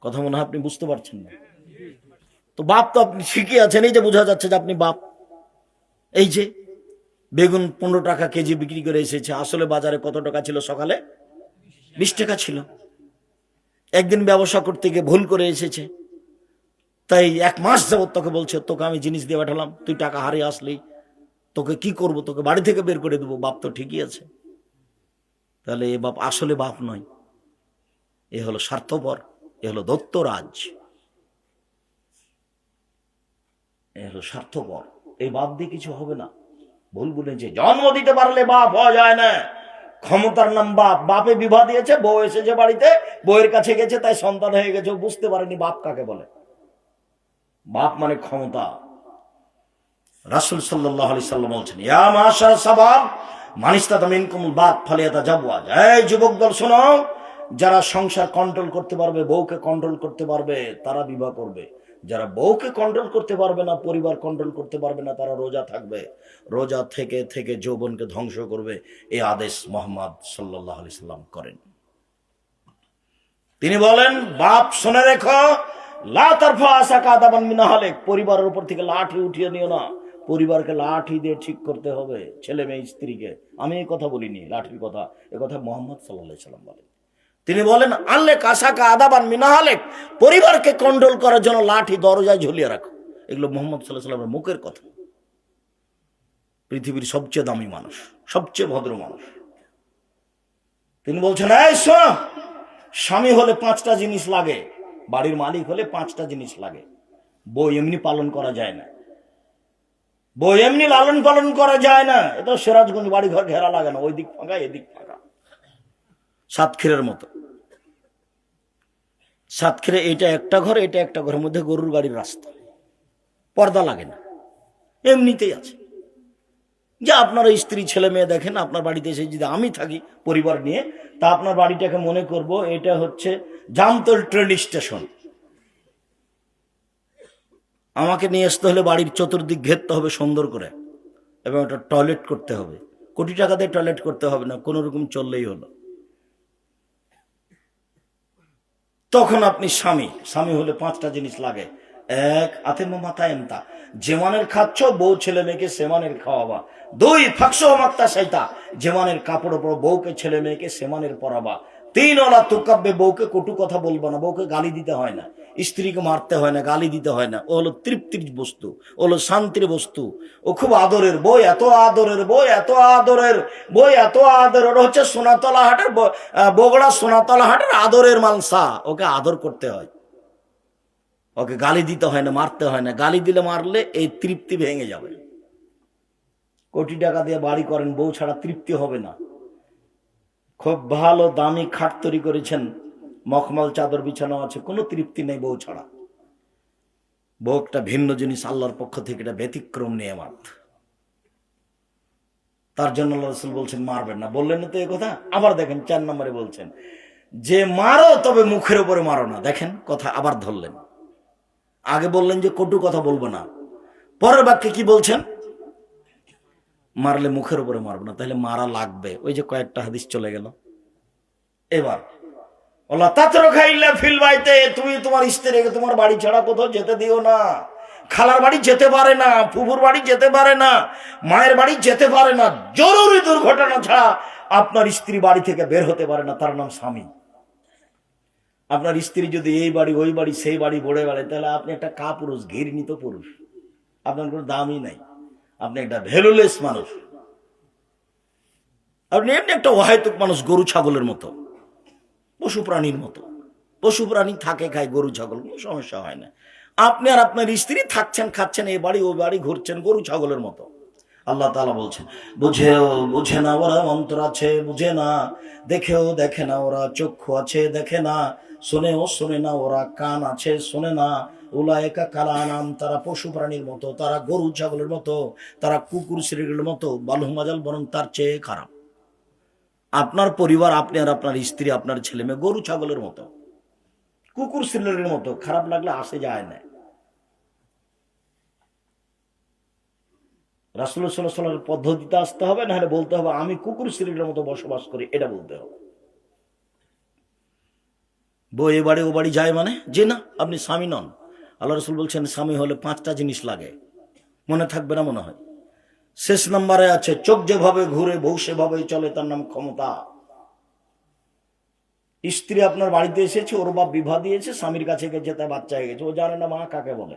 কথা মনে হয় আপনি বুঝতে পারছেন না। তো বাপ তো আপনি ঠিকই আছেন, এই যে বোঝা যাচ্ছে যে আপনি বাপ। এই যে বেগুন 15 টাকা কেজি বিক্রি করে এসেছে, আসলে বাজারে কত টাকা ছিল? সকালে 20 টাকা ছিল। একদিন ব্যবসা করতে গিয়ে ভুল করে এসেছে, তাই 1 মাস যাবত তোকে বলছে, তোকে আমি জিনিস দিয়ে পাঠালাম, তুই টাকা হারিয়ে আসলি, তোকে কি করব, তোকে বাড়ি থেকে বের করে দেবো। বাপ তো ঠিকই আছে। তাহলে এ বাপ আসলে বাপ নয়, এ হলো স্বার্থপর, এ হলো দত্তরাজ, এ হলো স্বার্থপর। এই বাপ দিয়ে কিছু হবে না। ভুল বলেছে, জন্ম দিতে পারলে বাপ হওয়া যায় না, ক্ষমতার নাম বাপ। বাপে বিবাহ দিয়েছে, বউ এসেছে বাড়িতে, বউয়ের কাছে গেছে, তাই সন্তান হয়ে গেছে, বুঝতে পারেনি বাপ কাকে বলে। বাপ মানে ক্ষমতা। রাসূল সাল্লাল্লাহু আলাইহি সাল্লাম বলছেন, ইয়া মাশার শাবাব মান ইসতাতা মিনকুমুল বাত ফালিয়াতাজাওয়াজ। এই যুবক দল শোনো, যারা সংসার কন্ট্রোল করতে পারবে, বউকে কন্ট্রোল করতে পারবে, তারা বিবাহ করবে। যারা বউকে কন্ট্রোল করতে পারবে না, পরিবার কন্ট্রোল করতে পারবে না, তারা রোজা থাকবে। রোজা থেকে থেকে যৌবনকে ধ্বংস করবে। এই আদেশ মুহাম্মদ সাল্লাল্লাহু আলাইহি সাল্লাম করেন। তিনি বলেন, বাপ শুনে রেখো, লা তারফা আসাকা আদাবান মিন আহলিক, পরিবারের উপর থেকে লাঠি উঠিয়ে নিও না। পরিবারকে লাঠি দিয়ে ঠিক করতে হবে, ছেলে মেয়ে স্ত্রীকে। আমি এই কথা বলিনি, লাঠির কথা, এ কথা মুহাম্মদ সাল্লাল্লাহু আলাইহি সাল্লাম বলেন। তিনি বলেন, আল্লে কাসাকা আদাবান মিন আহলিক, পরিবারকে কন্ট্রোল করার জন্য লাঠি দরজায় ঝুলিয়ে রাখো। এগুলো মুহাম্মদ সাল্লাল্লাহু আলাইহি সাল্লামের মুখের কথা। পৃথিবীর সবচেয়ে দামি মানুষ, সবচেয়ে ভদ্র মানুষ, তিনি বলছেন, এই শোনো, স্বামী হলে 5টা জিনিস লাগে, বাড়ির মালিক হলে 5টা জিনিস লাগে। বউ এমনি পালন করা যায় না, বউ এমনি লালন পালন করা যায় না। এটা সিরাজগঞ্জ বাড়ি ঘর ঘেরা লাগে না, ওই দিক ফাঁকা এদিক ফাঁকা, সাতক্ষীরের মতো। সাতক্ষীরে এটা একটা ঘর, এটা একটা ঘরের মধ্যে গরুর গাড়ির রাস্তা, পর্দা লাগে না, এমনিতেই আছে। যে আপনারা স্ত্রী ছেলে মেয়ে দেখেন, আপনার বাড়িতে এসে যদি আমি থাকি পরিবার নিয়ে, তা আপনার বাড়িটাকে মনে করব এটা হচ্ছে জামতল ট্রেন স্টেশন। আমাকে নিয়ে আসতে হলে বাড়ির চতুর্দিক ঘেরতে হবে সুন্দর করে, এবং একটা টয়লেট করতে হবে। কোটি টাকা দিয়ে টয়লেট করতে হবে না, কোনো রকম চললেই হলো। তখন আপনি স্বামী। স্বামী হলে 5টা জিনিস লাগে। 1, আতেম মাতা এমতা, যেমানের খাচ্ছ বউ ছেলে মেয়েকে সেমানের খাওয়াবা। 2, ফাঁকশো মাত্তা সাইতা, যেমানের কাপড় পরো বউকে ছেলে মেয়েকে সেমানের পরাবা। 3, ওলা তুকাব্বে, বউকে কটু কথা বলবো না, বউকে গালি দিতে হয় না, স্ত্রীকে মারতে হয় না, গালি দিতে হয় না। ও হলো তৃপ্তির বস্তু, ও হলো শান্তির বস্তু, ও খুব আদরের বই, এত আদরের বই, এত আদরের বই, এত আদরের। হচ্ছে সোনাতলা হাটের বগুড়া সোনাতলা হাটের আদরের মালসা। ওকে আদর করতে হয়, ওকে গালি দিতে হয় না, মারতে হয় না। গালি দিলে মারলে এই তৃপ্তি ভেঙে যাবে। কোটি টাকা দিয়ে বাড়ি করেন, বউ ছাড়া তৃপ্তি হবে না। খুব ভালো দামি খাট তৈরি করেছেন, মখমল চাদর বিছানো আছে, কোনো তৃপ্তি নেই বউ ছাড়া। বউ একটা ভিন্ন জিনিস, আল্লাহর পক্ষ থেকে এটা ব্যতিক্রম নিয়ামত। তার জন্য আল্লাহ রাসূল বলছেন মারবেন না। বললেন না তো এই কথা, আবার দেখেন 4 নম্বরে বলছেন যে মারো, তবে মুখের উপরে মারো না। দেখেন কথা আবার ধরলেন। আগে বললেন যে কটু কথা বলবো না, পরের বাক্যে কি বলছেন? মারলে মুখের উপরে মারবো না। তাহলে মারা লাগবে, ওই যে কয়েকটা হাদিস চলে গেল। এবার ওলা তাতর খাইলে ফিল বাইতে, তুমি তোমার স্ত্রীকে তোমার বাড়ি ছাড়া কোথাও যেতে দিও না। খালার বাড়ি যেতে পারে না, ফুফুর বাড়ি যেতে পারে না, মায়ের বাড়ি যেতে পারে না। জরুরি দুর্ঘটনা ছাড়া আপনার স্ত্রী বাড়ি থেকে বের হতে পারে না, তার নাম স্বামী। আপনার স্ত্রী যদি এই বাড়ি ওই বাড়ি সেই বাড়ি বড়ে বেড়ায়, তাহলে আপনি একটা কাপুরুষ, ঘৃণিত পুরুষ, আপনার কোনো দামই নাই, আপনি একটা ভ্যালুলেস মানুষ, আপনি এমনি একটা অহেতুক মানুষ, গরু ছাগলের মতো, পশু প্রাণীর মতো। পশু প্রাণী থাকে, খায়, গরু ছাগল, কোনো সমস্যা হয় না। আপনি আর আপনার স্ত্রী থাকছেন, খাচ্ছেন, এই বাড়ি ওই বাড়ি ঘুরছেন, গরু ছাগলের মতো। আল্লাহ তাআলা বলছেন, বুঝেও বুঝে না ওরা, অন্তর আছে বুঝে না, দেখেও দেখে না ওরা, চক্ষু আছে দেখে না, শোনেও শোনে না ওরা, কান আছে শোনে না। উলায়েকা কাল আনাম, তারা পশু প্রাণীর মতো, তারা গরু ছাগলের মতো, তারা কুকুর শ্রেণীর মতো, বালহুম আযাল, বরং তার চেয়ে খারাপ। আপনার পরিবার, আপনি আর আপনার স্ত্রী, আপনার ছেলে মেয়ে গরু ছাগলের মতো, কুকুর শ্রেণীর মতো। খারাপ লাগলে আসে যায় না। রাসূল সাল্লাল্লাহু আলাইহি ওয়াসাল্লামের পদ্ধতিতে আসতে হবে, না হলে বলতে হবে আমি কুকুর শ্রেণীর মতো বসবাস করি, এটা বলতে হবে। বউ এ বাড়ি ও বাড়ি যায় মানে যে না আপনি স্বামী নন। আল্লাহ রসুল বলছেন স্বামী হলে 5টা জিনিস লাগে, মনে থাকবে না মনে হয়। শেষ নম্বরে আছে চোখ যেভাবে ঘুরে বউ সেভাবেই চলে, তার নাম ক্ষমতা। স্ত্রী আপনার বাড়িতে এসেছে, ওর বাপ বিবাহ দিয়েছে, স্বামীর কাছে গেছে, তাই বাচ্চা হয়ে গেছে, ও জানে না মা কাকে বলে।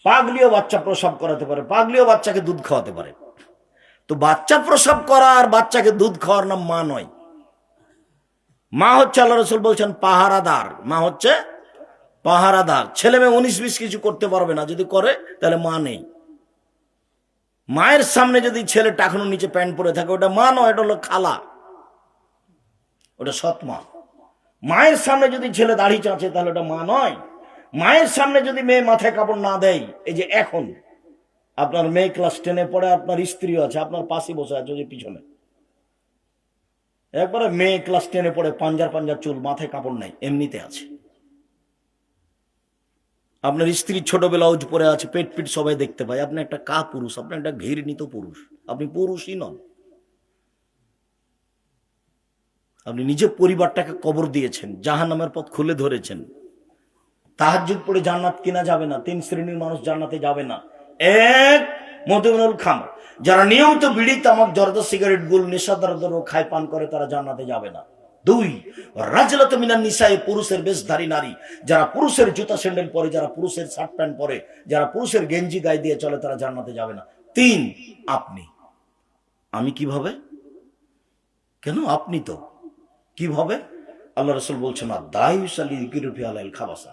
পাগলিও বাচ্চা প্রসব করাতে পারে, পাগলিও বাচ্চাকে দুধ খাওয়াতে পারে। তো বাচ্চা প্রসব করা আর বাচ্চাকে দুধ খাওয়ার নাম মা নয়। মা হচ্ছে, আল্লাহ রসুল বলছেন, পাহারাদার। মা হচ্ছে পাহারাদার। ছেলে মেয়ে 19-20 কিছু করতে পারবে না, যদি করে তাহলে মা নেই। মায়ের সামনে যদি ছেলে টাকানোর নিচে প্যান্ট পরে থাকে, ওটা মা নয়, এটা হলো খালা, ওটা সৎ মা। মায়ের সামনে যদি ছেলে দাড়ি চাঁচে, তাহলে ওটা মা নয়। মায়ের সামনে যদি মেয়ে মাথায় কাপড় না দেয়, এই যে এখন আপনার মেয়ে ক্লাস 10-এ পড়ে, আপনার স্ত্রীও আছে, আপনার পাশে বসে আছে যে পিছনে, একবারে মেয়ে ক্লাস 10-এ পড়ে, পাঞ্জার পাঞ্জার চুল, মাথায় কাপড় নাই, এমনিতে আছে। আপনার স্ত্রী ছোট ব্লাউজ পরে আছে, পেট পিট সবাই দেখতে পায়, আপনি একটা কা পুরুষ, আপনি একটা ঘৃণিত পুরুষ, আপনি পুরুষই নন। আপনি নিজে পরিবারটাকে কবর দিয়েছেন, জাহান্নামের পথ খুলে ধরেছেন। তাহাজ্জুদ পড়ে জান্নাত কিনা যাবে না। 3 শ্রেণীর মানুষ জান্নাতে যাবে না। 1, মদমিনুল খামর, যারা নিয়মিত বিড়ি তামাক জর্দা সিগারেট গুল নেশাদার দ্রব্য খায় পান করে, তারা জান্নাতে যাবে না। 2, রাজলাত মিনান নিসায়ে, পুরুষের বেশধারী নারী, যারা পুরুষের জুতা স্যান্ডেল পরে, যারা পুরুষের শার্ট প্যান্ট পরে, যারা পুরুষের গেঞ্জি গায়ে দিয়ে চলে, তারা জান্নাতে যাবে না। 3, আপনি। আমি কিভাবে? কেন আপনি তো কিভাবে? আল্লাহ রসুল বলছেন না, দায়ুস আলী কিরুফি আলাইল খাবাসা,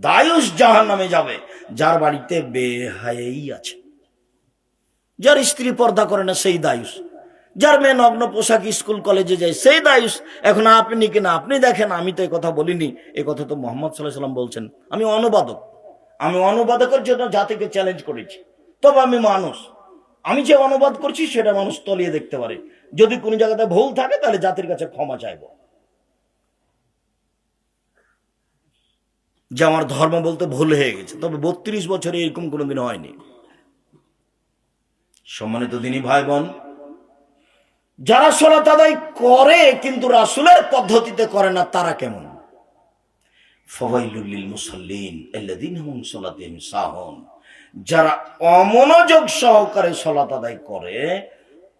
দায়ুস জাহান্নামে যাবে যার বাড়িতে বেহায়াই আছে। যার স্ত্রী পর্দা করে না সেই দায়ুস, যার মেয়ে নগ্ন পোশাক স্কুল কলেজে যায় সেই দায়ুস। এখন আপনি কিনা আপনি দেখেন, আমি তো কথা বলিনি, কথা তো মোহাম্মদ সাল্লাল্লাহু আলাইহি ওয়াসাল্লাম বলছেন। আমি অনুবাদক, আমি অনুবাদকের জন্য জাতিকে চ্যালেঞ্জ করেছি। তবে আমি মানুষ, আমি যে অনুবাদ করছি সেটা মানুষ তলিয়ে দেখতে পারে। যদি কোনো জায়গাতে ভুল থাকে তাহলে জাতির কাছে ক্ষমা চাইব, যে আমার ধর্ম বলতে ভুল হয়ে গেছে। তবে 32 বছরে এরকম কোনোদিন হয়নি। সম্মানিত দিনী ভাই বোন, যারা সালাত আদায় করে কিন্তু রাসূলের পদ্ধতিতে করে না, তারা কেমন? ফাওয়াইলুল লিল মুসাল্লিন আল্লাযীনা হুম সালাতিহিম সাহুন, যারা অমনোযোগ সহকারে সালাত আদায় করে,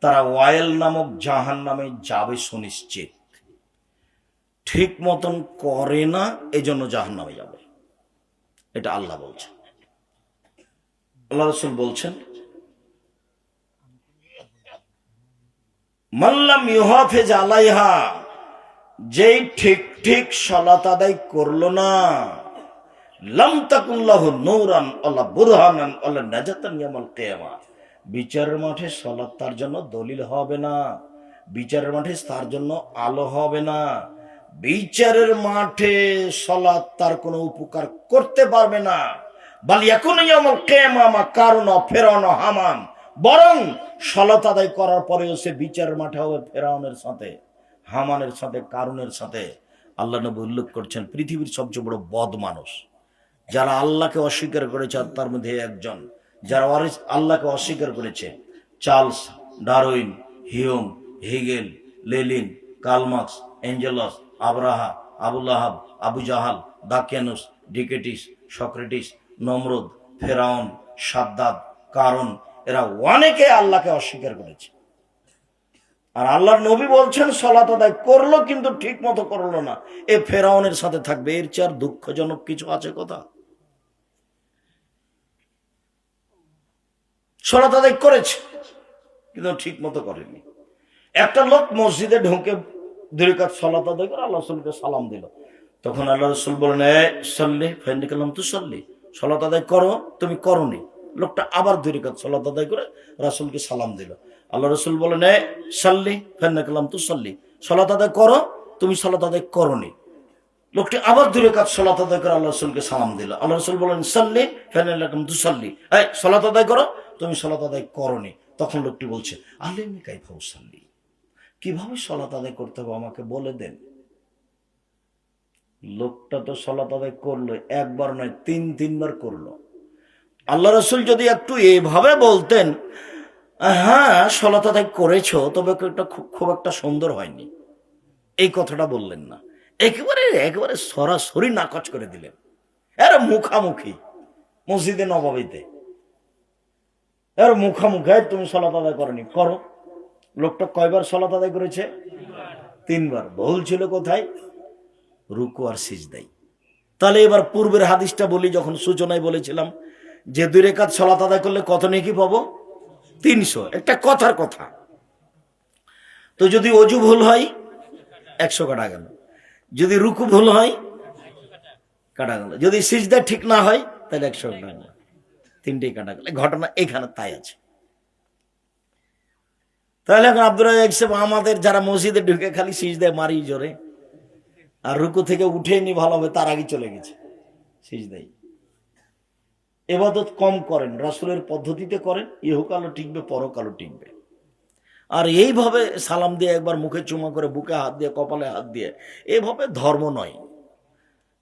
তারা ওয়াইল নামক জাহান্নামে যাবে সুনিশ্চিত। ঠিক মতন করে না, এজন্য জাহান্নামে যাবে। এটা আল্লাহ বলছেন। আল্লাহ রাসূল বলছেন, মাল্লাম ইউহাফিজ আলাইহা, যেই ঠিক ঠিক সালাত আদায় করলো না, লাম তাকুল্লাহু নূরান ওয়ালা বুরহানান ওয়ালা নাজাতান ইয়াউমাল কিয়ামা, বিচারের মাঠে সালাত তার জন্য দলিল হবে না, বিচারের মাঠে তার জন্য আলো হবে না, বিচারের মাঠে সালাত তার কোনো উপকার করতে পারবে না। বাল ইয়াকুনু ইয়াউমাল কিয়ামা মা কারুনা ফিরআউন হামান, বরং সালাত আদায় করার পরেও সে বিচারের মাঠে হবে ফেরাউনের সাথে, হামানের সাথে, কারুনের সাথে। আল্লাহ নবী উল্লেখ করছেন, পৃথিবীর সবচেয়ে বড় বদ মানুষ যারা আল্লাহকে অস্বীকার করেছে, আর তার মধ্যে একজন যারা আল্লাহকে অস্বীকার করেছে, Charles Darwin, Hume, Hegel, Lenin, Karl Marx, Engels, আব্রাহা, আবুল আহাব, আবু জাহাল, দাকিয়ানুস, ডিকেটিস, সক্রেটিস, নমরুদ, ফেরাউন, সাদ্দাদ, কারণ, এরা অনেকে আল্লাহকে অস্বীকার করেছে। আর আল্লাহর নবী বলছেন সালাত আদায় করলো কিন্তু ঠিক মতো করলো না, এ ফেরাউনের সাথে থাকবে। এর চেয়ে আর দুঃখজনক কিছু আছে কথা? সালাত আদায় করেছে কিন্তু ঠিক মতো করেনি। একটা লোক মসজিদে ঢুকে 2 রাকাত সালাত আদায় করে আল্লাহ রাসূলকে সালাম দিল। তখন আল্লাহ রাসূল বলেন, এ সাল্লি ফাইন্নাকালাম তুসাল্লি, সালাত আদায় করো, তুমি করোনি। লোকটা আবার 2 রাকাত সালাত আদায় করে রাসূলকে সালাম দিল। আল্লাহ রাসূল বলেন, এ সাল্লি ফাইন্নাকালাম তুসাল্লি, সালাত আদায় করো, তুমি সালাত আদায় করোনি। লোকটি আবার 2 রাকাত সালাত আদায় করে আল্লাহ রাসূলকে সালাম দিল। আল্লাহ রাসূল বলেন, সাল্লি ফাইন্নাকালাম তুসাল্লি, এই সালাত আদায় করো, তুমি সালাত আদায় করোনি। তখন লোকটি বলছে, আল্লিমনি কাইফা উসাল্লি, কিভাবে সালাত আদায় করতে হবে আমাকে বলে দেন। লোকটা তো সালাত আদায় করলো, একবার নয় 3-3 বার করলো। আল্লাহ রাসূল যদি একটু এভাবে বলতেন, হ্যাঁ সালাত আদায় করেছো, তবে এটা খুব একটা সুন্দর হয়নি, এই কথাটা বললেন না। একেবারে একেবারে সরাসরি নাকচ করে দিলেন। এর মুখামুখি মসজিদে নববীতে, এর মুখামুখি, তুমি সালাত আদায় করনি, করো। লোকটা কয়বার সালাত আদায় করেছে? 3 বার। ভুল ছিল কোথায়? রুকু আর সিজদায়। তাহলে এবার পূর্বের হাদিসটা বলি, যখন সূচনায় বলেছিলাম যে 2 রাকাত সালাত আদায় করলে কত নেকি পাবো? 300। একটা কথার কথা। তো যদি অজু ভুল হয় 100 কাটা গেল, যদি রুকু ভুল হয় কাটা গেল, যদি সিজদা ঠিক না হয় তাহলে 100 কাটা গেল, 3টেই কাটা গেল। ঘটনা এখানে তাই আছে। তাহলে এখন আব্দুর রাজ্জাক সাহেব, আমাদের যারা মসজিদে ঢুকে খালি সিজদায় মারি জোরে, আর রুকু থেকে উঠে নি ভালো হবে, তার আগে চলে গেছে সিজদায়। এবাদত কম করেন, রাসূলের পদ্ধতিতে করেন, ইহকালও টিকবে, পরকালও টিকবে। আর এইভাবে সালাম দিয়ে একবার মুখে চুমা করে, বুকে হাত দিয়ে, কপালে হাত দিয়ে, এভাবে ধর্ম নয়।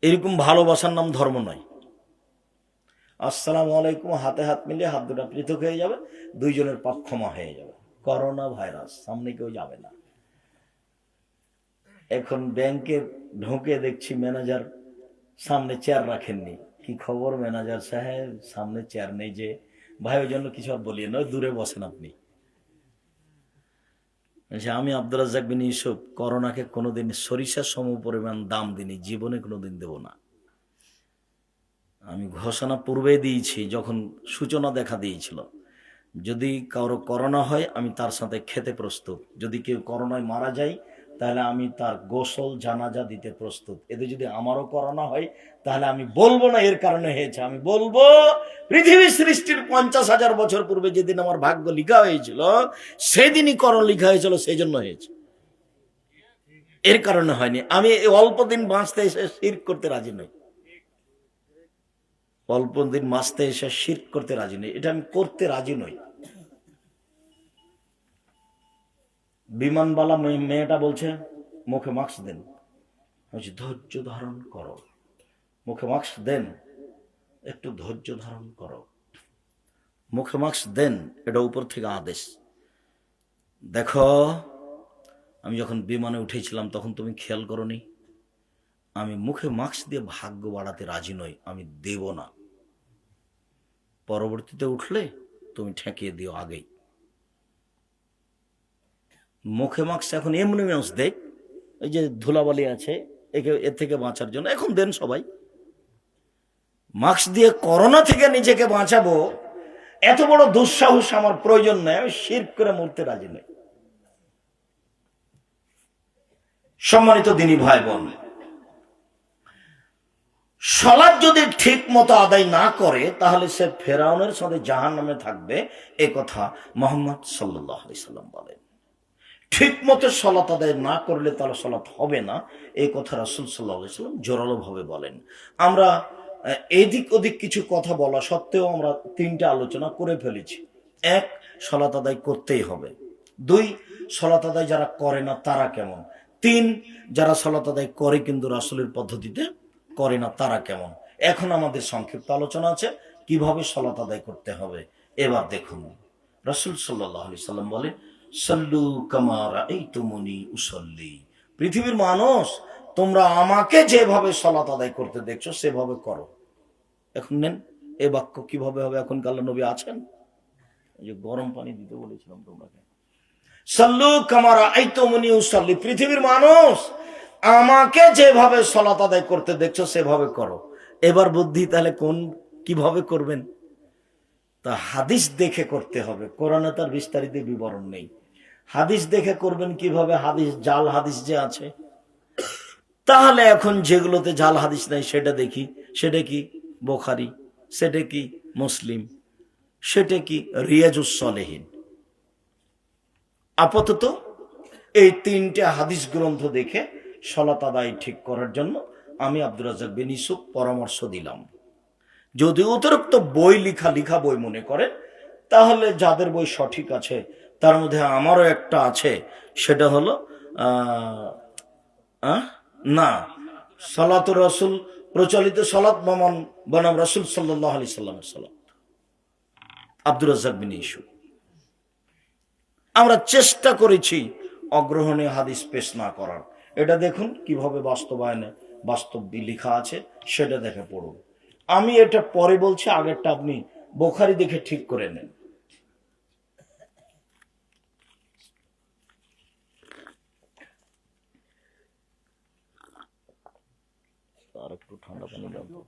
এরকম ভালোবাসার নাম ধর্ম নয়। আসসালামু আলাইকুম, হাতে হাত মিলিয়ে হাত দুটা পৃথক হয়ে যাবে, দুইজনের পাপ ক্ষমা হয়ে যাবে। করোনা ভাইরাস, সামনে কেউ যাবে না। এখন ব্যাংকে ঢোকে দেখছি ম্যানেজার সামনে চেয়ার রাখেননি। কি খবর ম্যানেজার সাহেব, সামনে চেয়ার নেই যে? ভাই ওই জন্য কিছু আর বলিয়ে নয়, দূরে বসেন আপনি। আমি আব্দুর রাজ্জাক বিন ইউসুফ করোনাকে কোনোদিন সরিষার সম পরিমাণ দাম দিনি, জীবনে কোনোদিন দেব না। আমি ঘোষণা পূর্বে দিয়েছি, যখন সূচনা দেখা দিয়েছিল, যদি কারো করোনা হয় আমি তার সাথে খেতে প্রস্তুত। যদি কেউ করোনায় মারা যায় তাহলে আমি তার গোসল জানাজা দিতে প্রস্তুত। এতে যদি আমারও করোনা হয় তাহলে আমি বলবো না এর কারণে হয়েছে, আমি বলবো পৃথিবী সৃষ্টির 50,000 বছর পূর্বে যেদিন আমার ভাগ্য লিখা হয়েছিল সেদিনই করোনা লিখা হয়েছিল, সেই জন্য হয়েছে, এর কারণে হয়নি। আমি অল্প দিন বাঁচতে এসে শিরক করতে রাজি নই, অল্প দিন বাঁচতে এসে শিরক করতে রাজি নই, এটা আমি করতে রাজি নই। বিমানবালা মেয়েটা বলছে মুখে মাস্ক দেন, বলছি ধৈর্য ধারণ করো, মুখে মাস্ক দেন, একটু ধৈর্য ধারণ করো, মুখে মাস্ক দেন, এটা উপর থেকে আদেশ। দেখো, আমি যখন বিমানে উঠেছিলাম তখন তুমি খেয়াল করনি, আমি মুখে মাস্ক দিয়ে ভাগ্য বাড়াতে রাজি নই, আমি দেব না। পরবর্তীতে উঠলে তুমি ঠেকিয়ে দিও আগেই। মুখে মাস্ক এখন এমনি মানুষ দেখ, এই যে ধুলাবালি আছে এর থেকে বাঁচার জন্য এখন দেন সবাই। মাস্ক দিয়ে করোনা থেকে নিজেকে বাঁচাবো, এত বড় দুঃসাহস আমার প্রয়োজন নেই, আমি শিরক করে মরতে রাজি নই। সম্মানিত দিনী ভাই বোন, সালাত যদি ঠিক মতো আদায় না করে তাহলে সে ফেরাউনের সাথে জাহান্নামে থাকবে, এ কথা মুহাম্মদ সাল্লাল্লাহু আলাইহি সাল্লাম বলেন। ঠিক মতো সালাত আদায় না করলে তাহলে সালাত হবে না, এই কথা রাসূল সাল্লাল্লাহু আলাইহি সাল্লাম জোরালো ভাবে বলেন। আমরা এদিক ওদিক কিছু কথা বলা সত্ত্বেও আমরা 3টা আলোচনা করে ফেলেছি। 1, সালাত আদায় করতেই হবে। 2, সালাত আদায় যারা করে না তারা কেমন। 3, যারা সালাত আদায় করে কিন্তু রাসূলের পদ্ধতিতে করে না তারা কেমন। এখন আমাদের সংক্ষিপ্ত আলোচনা আছে কিভাবে সালাত আদায় করতে হবে। এবার দেখুন, রাসূল সাল্লাল্লাহু আলাইহি সাল্লাম বলেন, সাল্লু কামা রাআইতুমুনি উসাল্লি। পৃথিবীর মানুষ, তোমরা আমাকে যেভাবে সালাত আদায় করতে দেখছো সেভাবে করো। এখন নেন এ বাক্য কিভাবে হবে, এখন আল্লাহর নবী আছেন, এই যে গরম পানি দিতে বলেছিলাম তোমাকে, সাল্লু কামা রাআইতুমুনি উসাল্লি। পৃথিবীর মানুষ, আমাকে যেভাবে সালাত আদায় করতে দেখছো সেভাবে করো। এবার বুদ্ধি তাহলে কোন কিভাবে করবেন, তা হাদিস দেখে করতে হবে। কোরআনে তার বিস্তারিত বিবরণ নেই, হাদিস দেখে করবেন কিভাবে? হাদিস, জাল হাদিস যে আছে, তাহলে এখন যেগুলোতে জাল হাদিস নাই সেটা দেখি, সেটা কি বুখারী, সেটা কি মুসলিম, সেটা কি রিয়াজুস সালেহিন। আপাতত এই 3টে হাদিস গ্রন্থ দেখে সালাত আদায় ঠিক করার জন্য আমি আব্দুর রাজ্জাক বিন ইউসুফ পরামর্শ দিলাম। যদি অতিরিক্ত বই লিখা বই মনে করেন, তাহলে যাদের বই সঠিক আছে তার মধ্যে আমারও একটা আছে, সেটা হলো না, সালাতুর রাসূল, প্রচলিত সালাত বনাম রাসূল সাল্লাল্লাহু আলাইহি সাল্লামের সালাত, আব্দুর রাজ্জাক বিন ইউসুফ। আমরা চেষ্টা করেছি অগ্রহণীয় হাদিস পেশ না করার, এটা দেখুন কিভাবে বাস্তবায়নে বাস্তব লেখা আছে, সেটা দেখে পড়ুন। আমি এটা পরে বলছি, আগেরটা আপনি বুখারী দেখে ঠিক করে নেন। আর একটু ঠান্ডা পানি দাও।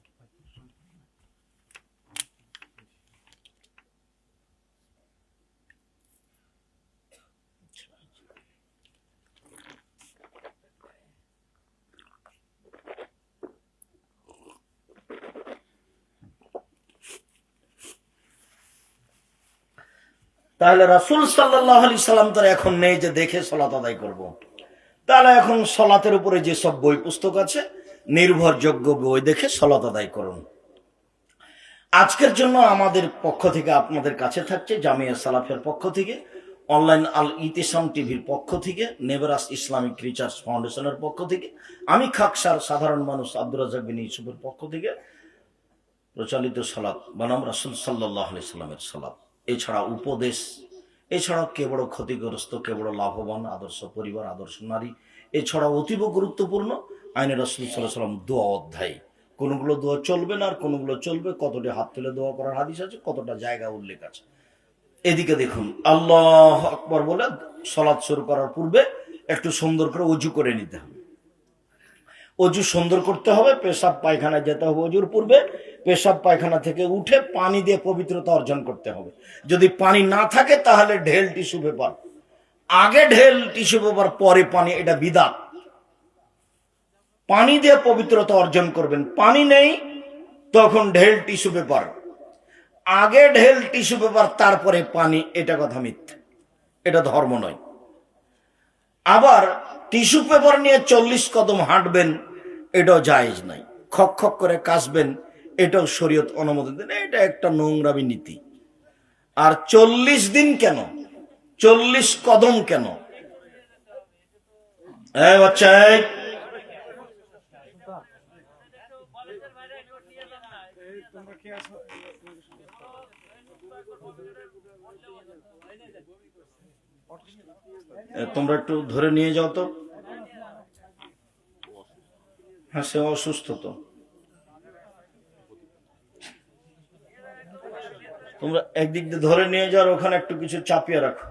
তাহলে রাসূল সাল্লাল্লাহু আলাইহি সাল্লাম তার এখন নেই যে দেখে সালাত আদায় করব। তাহলে এখন সালাতের উপরে যেসব বই পুস্তক আছে, নির্ভরযোগ্য বই দেখে সালাত আদায় করুন। আজকের জন্য আমাদের পক্ষ থেকে আপনাদের কাছে থাকছে জামিয়া সালাফের পক্ষ থেকে, অনলাইন আল ইতিসাম টিভির পক্ষ থেকে, নেভারাস ইসলামিক রিসার্চ ফাউন্ডেশনের পক্ষ থেকে, আমি খাকসার সাধারণ মানুষ আব্দুর রাজ্জাক বিন ইউসুফের পক্ষ থেকে প্রচলিত সালাত বনাম রাসূল সাল্লাল্লাহু আলাইহি সাল্লামের সালাত, এছাড়া উপদেশ, এছাড়াও কে বড় ক্ষতিগ্রস্ত কে বড় লাভবান, আদর্শ পরিবার, আদর্শ নারী, এছাড়াও অতীব গুরুত্বপূর্ণ আইনে রাসূল সাল্লাল্লাহু আলাইহি সাল্লাম দোয়া অধ্যায়। কোনগুলো দোয়া চলবে না আর কোনগুলো চলবে, কতটা হাত তুলে দোয়া করার হাদিস আছে, কতটা জায়গা উল্লেখ আছে। এদিকে দেখুন, আল্লাহ আকবার বলে সালাত শুরু করার পূর্বে একটু সুন্দর করে ওযু করে নিতে হবে। অজু সুন্দর করতে হবে, পেশাব পায়খানায় যেতে হবে অজুর পূর্বে, পেশাব পায়খানা থেকে উঠে পানি দিয়ে পবিত্রতা অর্জন করতে হবে। যদি পানি না থাকে তাহলে ঢেল টিস্যু পেপার, আগে ঢেল টিস্যু পেপার পরে পানি, এটা বিদআত। পানি দিয়ে পবিত্রতা অর্জন করবেন, পানি নেই তখন ঢেল টিস্যু পেপার, আগে ঢেল টিস্যু পেপার তারপরে পানি, এটা কথা মিথ্যা, এটা ধর্ম নয়। আবার টিস্যু পেপার নিয়ে 40 কদম হাঁটবেন, এটাও জায়েজ নাই। খক খক করে কাশবেন, এটাও শরীয়ত অনুমোদন দেন, এটা একটা নোংরামি নীতি। আর 40 দিন কেন, 40 কদম কেন? বাচ্চা, তোমরা একটু ধরে নিয়ে যাও তো। হ্যাঁ, সে অসুস্থ তো, তোমরা একদিক দিয়ে ধরে নিয়ে যাও, ওখানে একটু কিছু চাপিয়ে রাখো।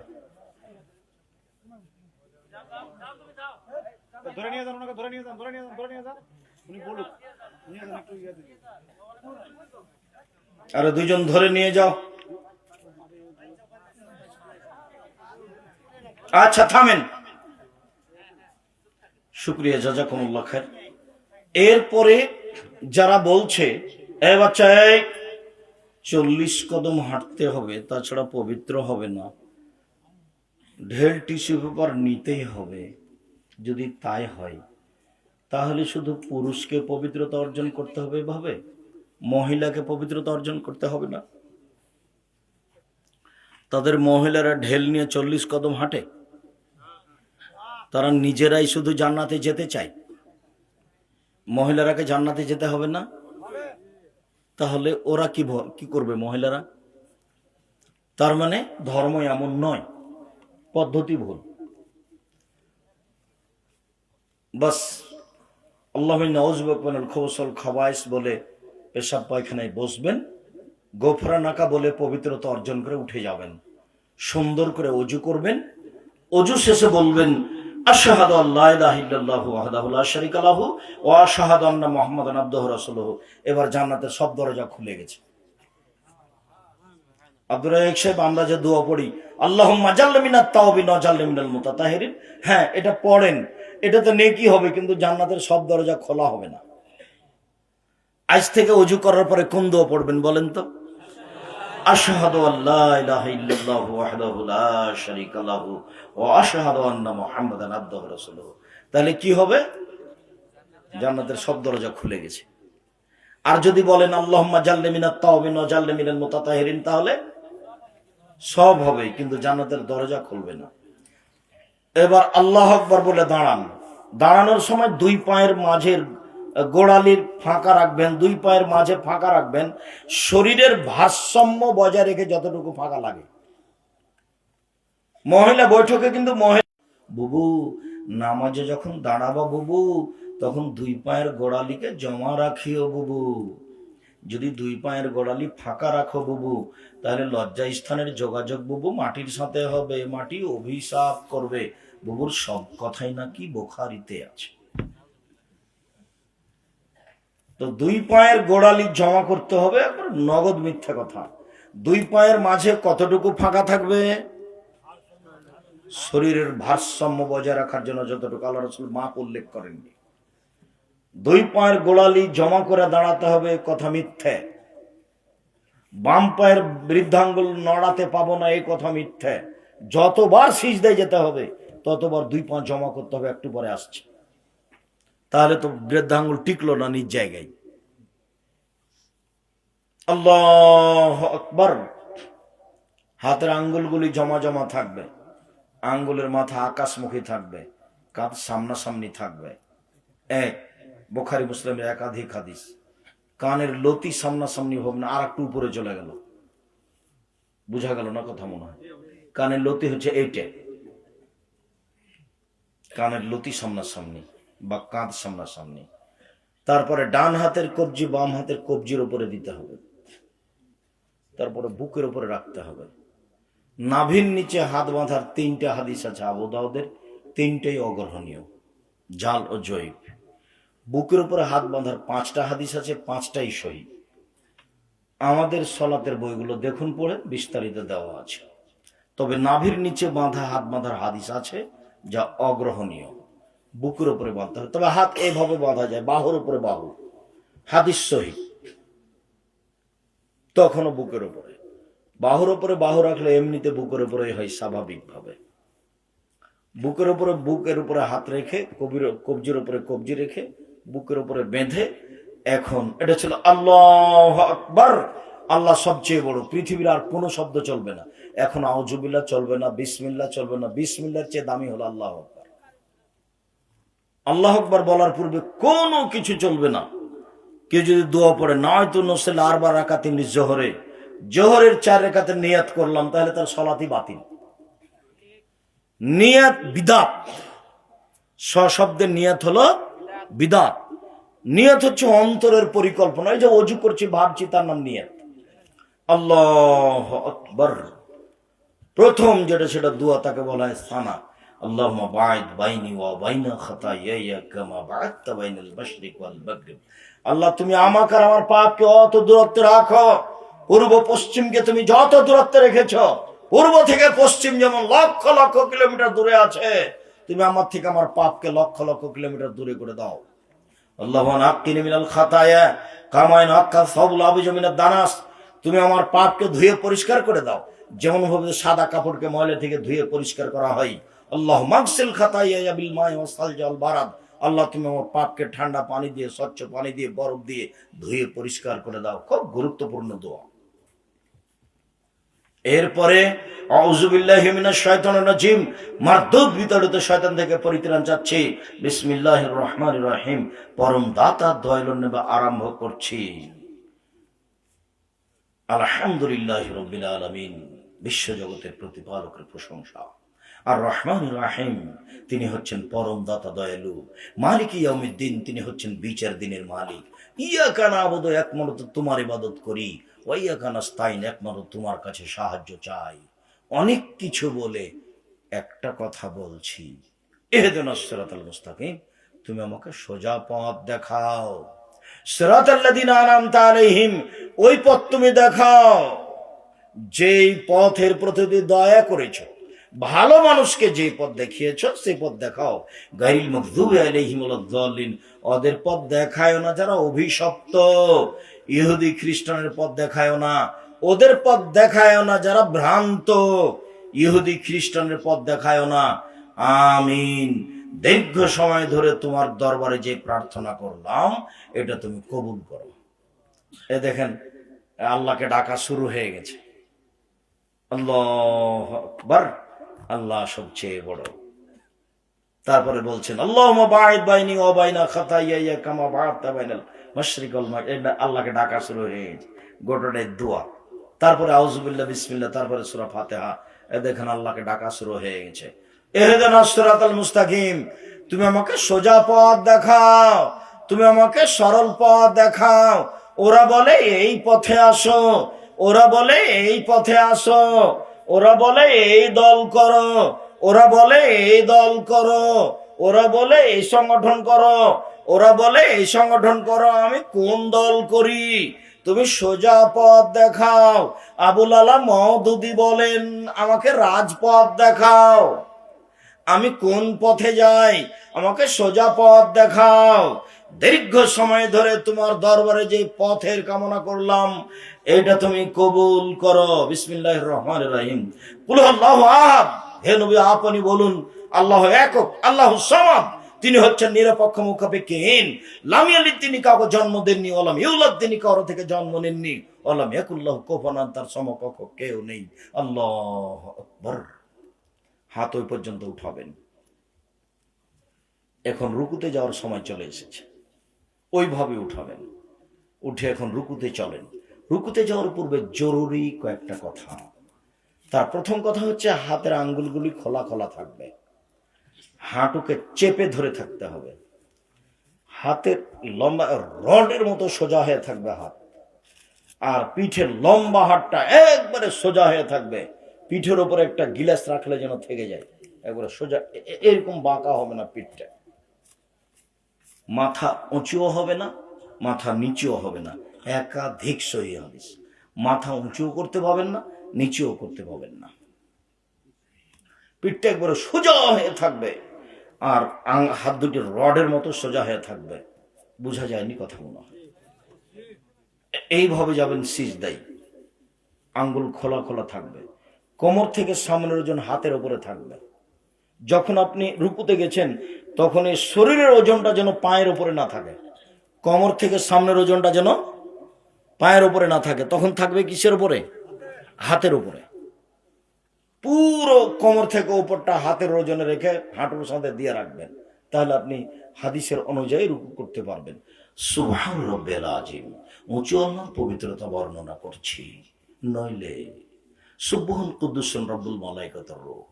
আরে দুইজন ধরে নিয়ে যাও। আচ্ছা থামেন, শুকরিয়া, জাযাকুমুল্লাহ খায়ের। এরপরে যারা বলছে এ বাচ্চা 40 কদম হাঁটতে হবে, তাছাড়া পবিত্র হবে না, ঢেল টিস্যু পেপার নিতেই হবে, যদি তাই হয় তাহলে শুধু পুরুষকে পবিত্রতা অর্জন করতে হবে এভাবে, মহিলাকে পবিত্রতা অর্জন করতে হবে না? তাদের মহিলারা ঢেল নিয়ে 40 কদম হাঁটে, তারা নিজেরাই শুধু জান্নাতে যেতে চায়, মহিলারাকে জান্নাতে যেতে হবে না? তাহলে ওরা কি করবে মহিলারা? তার মানে ধর্ম এমন নয়, পদ্ধতি ভুল। বাস আল্লাহ নাউযুবিল্লাহ খবসল খাবাইস বলে পেশাব পায়খানায় বসবেন, গোফরানাকা বলে পবিত্রতা অর্জন করে উঠে যাবেন, সুন্দর করে অজু করবেন, অজু শেষে বলবেন আশহাদু আল্লা ইলাহা ইল্লাল্লাহু ওয়াহদাহু লা শারীকা লাহু ওয়া আশহাদু আন্না মুহাম্মাদান আবদুহু রাসূলুহু। এবার জান্নাতের সব দরজা খুলে গেছে। আব্দুর রাজ্জাক সাহেব, আমরা যে দোয়া পড়ি আল্লাহুম্মা জাল্লি মিনাত তাওবিন ওয়া জাল্লি মিনাল মুতাতাহিরিন, হ্যাঁ এটা পড়েন, এটাতে নেকি হবে, কিন্তু জান্নাতের সব দরজা খোলা হবে না। আজ থেকে অজু করার পরে কোন দোয়া পড়বেন বলেন তো? আশহাদু আল্লা ইলাহা ইল্লাল্লাহু ওয়াহদাহু লা শারীকা লাহু ওয়া আশহাদু আন্না মুহাম্মাদান আবদুহু রাসূলুহু। তাহলে কি হবে? জান্নাতের সব দরজা খুলে গেছে। আর যদি বলেন আল্লাহুম্মা জাল্লি মিনাত তাওবিন ওয়া জাল্লি মিনাল মুতাতাহিরিন, তাহলে সব হবে কিন্তু জান্নাতের দরজা খুলবে না। এবার আল্লাহু আকবার বলে দাঁড়ান, দাঁড়ানোর সময় দুই পায়ের মাঝের গোড়ালির ফাঁকা রাখবেন, দুই পায়ের মাঝে ফাঁকা রাখবেন, শরীরের ভারসাম্য বজায় রেখে যতটুকু ফাঁকা লাগে। মহিলা বৈঠকে কিন্তু বুবু নামাজে যখন দাঁড়াবা বুবু, তখন দুই পায়ের গোড়ালিকে জমা রাখিও বুবু। যদি দুই পায়ের গোড়ালি ফাঁকা রাখো বুবু, তাহলে লজ্জা স্থানের যোগাযোগ বুবু মাটির সাথে হবে, মাটি অভিশাপ করবে। বুবুর সব কথাই নাকি বুখারীতে আছে। তো দুই পায়ের গোড়ালি জমা করতে হবে, একবার নগদ মিথ্যা কথা। দুই পায়ের মাঝে কতটুকু ফাঁকা থাকবে? শরীরের ভারসাম্য বজায় রাখার জন্য যতটুকু আল্লাহ রাসূল মাপ উল্লেখ করেননি। দুই পায়ের গোড়ালি জমা করে দাঁড়াতে হবে, কথা মিথ্যে। বাম পায়ের বৃদ্ধাঙ্গুল নড়াতে পাবো না, এই কথা মিথ্যে। যতবার সিজদায় যেতে হবে ততবার দুই পা জমা করতে হবে। একটু পরে আসছে, তাহলে তো বৃদ্ধাঙ্গুল টিকলো না নিজ জায়গায়। আল্লাহু আকবার। হাতের আঙ্গুলগুলি জমা জমা থাকবে, আঙ্গুলের মাথা আকাশমুখী থাকবে, কাঁধ সামনাসামনি থাকবে। এক, বুখারী মুসলিমের একাধিক হাদিস। কানের লতি সামনাসামনি হবে না, আর একটু উপরে চলে গেল। বুঝা গেল না কথা? মনে হয় কানের লতি হচ্ছে এইটা, কানের লতি সামনাসামনি বা কাঁধ সামনাসামনি। তারপরে ডান হাতের কবজি বাম হাতের কবজির উপরে দিতে হবে, তারপরে বুকের উপরে রাখতে হবে। নাভির নিচে হাত বাঁধার তিনটা হাদিস আছে আবু দাউদের, তিনটাই অগ্রহণীয়, জাল ও জয়ীফ। বুকের উপরে হাত বাঁধার পাঁচটা হাদিস আছে, পাঁচটাই সহিহ। আমাদের সলাতের বইগুলো দেখুন, পড়ে বিস্তারিত দেওয়া আছে। তবে নাভির নিচে বাঁধা হাত বাঁধার হাদিস আছে যা অগ্রহণীয়, বুকের উপরে বাঁধতে হবে। তবে হাত এইভাবে বাঁধা যায়, বাহুর উপরে বাহু, হাদিস সহিহ। তখনও বুকের উপরে, বাহুর উপরে বাহু রাখলে এমনিতে বুকের উপরে হয় স্বাভাবিকভাবে। বুকের উপরে হাত রেখে কবজির উপরে কবজি রেখে বুকের উপরে বেঁধে, এখন এটা ছিল আল্লাহু আকবার। আল্লাহ সবচেয়ে বড়, পৃথিবীর আর কোনো শব্দ চলবে না। এখন আউযুবিল্লাহ চলবে না, বিসমিল্লাহ চলবে না। বিসমিল্লাহর চেয়ে দামি হলো আল্লাহু আকবার। আল্লাহু আকবার বলার পূর্বে কোনো কিছু চলবে না। কেউ যদি দোয়া পড়ে, নয়তো নসল আরবা রাকাতিন জোহরে, জোহরের 4 রাকাতের নিয়াত করলাম, তাহলে তার সলাতই বাতিল। নিয়াত বিদাত, সশব্দের নিয়াত হলো বিদাত। নিয়াত হচ্ছে অন্তরের পরিকল্পনা। এই যে অজু করছি ভাবছি, তার নাম নিয়াত। আল্লাহু আকবার প্রথম যেটা, সেটা দোয়া, তাকে বলা হয় সানা। আল্লাহুম্মা বা'id বাইনি ওয়া বাইনা খাতায়ায়া কামা বা'আদতা বাইনাল মাশরিক ওয়াল মাগরিব। আল্লাহ, তুমি আমাকে আর আমার পাপকে অত দূরত্বে রাখো, পূর্ব পশ্চিমকে তুমি যত দূরত্বে রেখেছো, পূর্ব থেকে পশ্চিম যেমন লক্ষ লক্ষ কিলোমিটার দূরে আছে, তুমি আমার থেকে আমার পাপকে লক্ষ লক্ষ কিলোমিটার দূরে করে দাও। আল্লাহুম্মা নাক্কিনি মিনাল খাতায়া কামা ইয়ানক্কা সাউল আবিজ মিনাদ দানাস। তুমি আমার পাপকে ধুয়ে পরিষ্কার করে দাও, যেমন ভাবে সাদা কাপড়কে ময়লা থেকে ধুয়ে পরিষ্কার করা হয়। আল্লাহুম্মা আগসিল খাতায়া বিল মাই ওয়াস সালজি ওয়াল বারাদ। আল্লাহ, তুমি আমার পাপকে ঠান্ডা পানি দিয়ে, স্বচ্ছ পানি দিয়ে, বরফ দিয়ে ধুয়ে পরিষ্কার করে দাও। খুব গুরুত্বপূর্ণ দোয়া। এরপরে আউযু বিল্লাহি মিনাশ শাইতানির রাজিম, মারদুদ বিতাড়িত শয়তান থেকে পরিত্রাণ চাচ্ছি। বিসমিল্লাহির রহমানির রহিম, পরম দাতা দয়ালু নেবে আরম্ভ করছি। আলহামদুলিল্লাহি রাব্বিল আলামিন, বিশ্বজগতের প্রতিপালকের প্রশংসা। আর রহমানির রহিম, তিনি হচ্ছেন পরম দাতা দয়ালু। মালিক ইয়াউমিদ্দিন, তিনি হচ্ছেন বিচার দিনের মালিক। ইয়াকা না'বুদু, একমাত্র তোমার ইবাদত করি। ওয়া ইয়াকা নাস্তাইন, একমাত্র তোমার কাছে সাহায্য চাই। অনেক কিছু বলে একটা কথা বলছি, ইহদিনাস সিরাতাল মুস্তাকিম, তুমি আমাকে সোজা পথ দেখাও। সিরাতাল্লাযিনা আনআমতা আলাইহিম, ওই পথ তুমি দেখাও যেই পথের প্রতি দয়া করেছো, ভালো মানুষকে যে পথ দেখিয়েছো সেই পথ দেখাও। গায়রিল মাগযুবি আলাইহিম ওয়ালাদ-দাল্লিন, ওদের পথ দেখায়ও না যারা অভিশপ্ত। ইহুদি খ্রিস্টানের পথ দেখায়ও না, ওদের পথ দেখায়ও না যারা ভ্রান্ত। ইহুদি খ্রিস্টানের পথ দেখায়ও না। আমিন। দীর্ঘ সময় ধরে তোমার দরবারে যে প্রার্থনা করলাম, এটা তুমি কবুল করো। এ দেখেন, আল্লাহকে ডাকা শুরু হয়ে গেছে। আল্লাহু আকবার, আল্লাহ সবচেয়ে বড়। তারপরে বলছেন আল্লাহুম্মা বা'id বাইনি ওয়া বাইনা খাতায়ায়া কামা বা'আদতা বাইনাল মাশরিক ওয়াল মাগরিব। আল্লাহকে ডাকা শুরু হয়ে গেছে, গোটাটাই দোয়া। তারপরে আউযু বিল্লাহ, বিসমিল্লাহ, তারপরে সূরা ফাতিহা। এ দেখেন আল্লাহকে ডাকা শুরু হয়ে গেছে। ইহদিনাস সিরাতাল মুস্তাকিম, তুমি আমাকে সোজা পথ দেখাও, তুমি আমাকে সরল পথ দেখাও। ওরা বলে এই পথে আসো, ওরা বলে এই পথে আসো, ওরা বলে এই দল করো, ওরা বলে এই দল করো, ওরা বলে এই সংগঠন করো, ওরা বলে এই সংগঠন করো। আমি কোন দল করি? তুমি সোজা পথ দেখাও। আবুল আলা মওদুদি বলেন, আমাকে রাজপথ দেখাও। আমি কোন পথে যাই? আমাকে সোজা পথ দেখাও। দীর্ঘ সময় ধরে তোমার দরবারে যে পথের কামনা করলাম, এটা তুমি কবুল করো। বিসমিল্লাহির রহমানির রহিম। কুল আল্লাহু আহাদ, হে নবী আপনি বলুন আল্লাহ একক, আল্লাহ সামাদ, তিনি হচ্ছেন নিরপেক্ষ মুখাপেক্ষীহীন। লাম ইয়ালিদ, তিনি কাউকে জন্ম দেননি, ওয়ালাম ইউলাদ, তিনি কারো থেকে জন্ম নেননি, ওয়ালাম ইয়াকুল্লাহু কুফুয়ান, তার সমকক্ষ কেউ নেই। আল্লাহু আকবার। হাত ওই পর্যন্ত উঠাবেন। এখন রুকুতে যাওয়ার সময় চলে এসেছে, ওইভাবে উঠাবেন। উঠে এখন রুকুতে চলেন। রুকুতে যাওয়ার পূর্বে জরুরি কয়েকটা কথা। তার প্রথম কথা হচ্ছে হাতের আঙ্গুলগুলি খোলা খোলা থাকবে, হাঁটুকে চেপে ধরে থাকতে হবে, হাতের লম্বা রডের মতো সোজা হয়ে থাকবে হাত, আর পিঠের লম্বা হাতটা একবারে সোজা হয়ে থাকবে। পিঠের উপরে একটা গিলাস রাখলে যেন থেকে যায়, একবারে সোজা, এরকম বাঁকা হবে না পিঠটা। মাথা উঁচুও হবে না, মাথা নিচুও হবে না। একাধিক সহিহ হাদিস। মাথা উঁচুও করতে পাবেন না, নিচুও করতে পাবেন না। পিঠটা একবারে সোজা হয়ে থাকবে, আর হাত দুটি রডের মতো সোজা হয়ে থাকবে। বোঝা যায়নি কথা মনে হয়? এইভাবে যাবেন সিজদায়, আঙ্গুল খোলা খোলা থাকবে, কোমর থেকে সামনের ওজন হাতের উপরে থাকবে। যখন আপনি রুকুতে গেছেন, তখন এই শরীরের ওজনটা যেন পায়ের উপরে না থাকে, কোমর থেকে সামনের ওজনটা যেন পায়ের উপরে না থাকে। তখন থাকবে কিসের উপরে? হাতের উপরে। পুরো কোমর থেকে উপরটা হাতের ওজনে রেখে হাঁটুর সাথে দিয়ে রাখবেন, তাহলে আপনি হাদিসের অনুযায়ী রুকু করতে পারবেন। সুবহান রাব্বিল আযীম, উঁচু আল্লাহর পবিত্রতা বর্ণনা করছি, নইলে সুবহান কুদ্দুসুন রব্বুল মালাইকাতুর রূহ,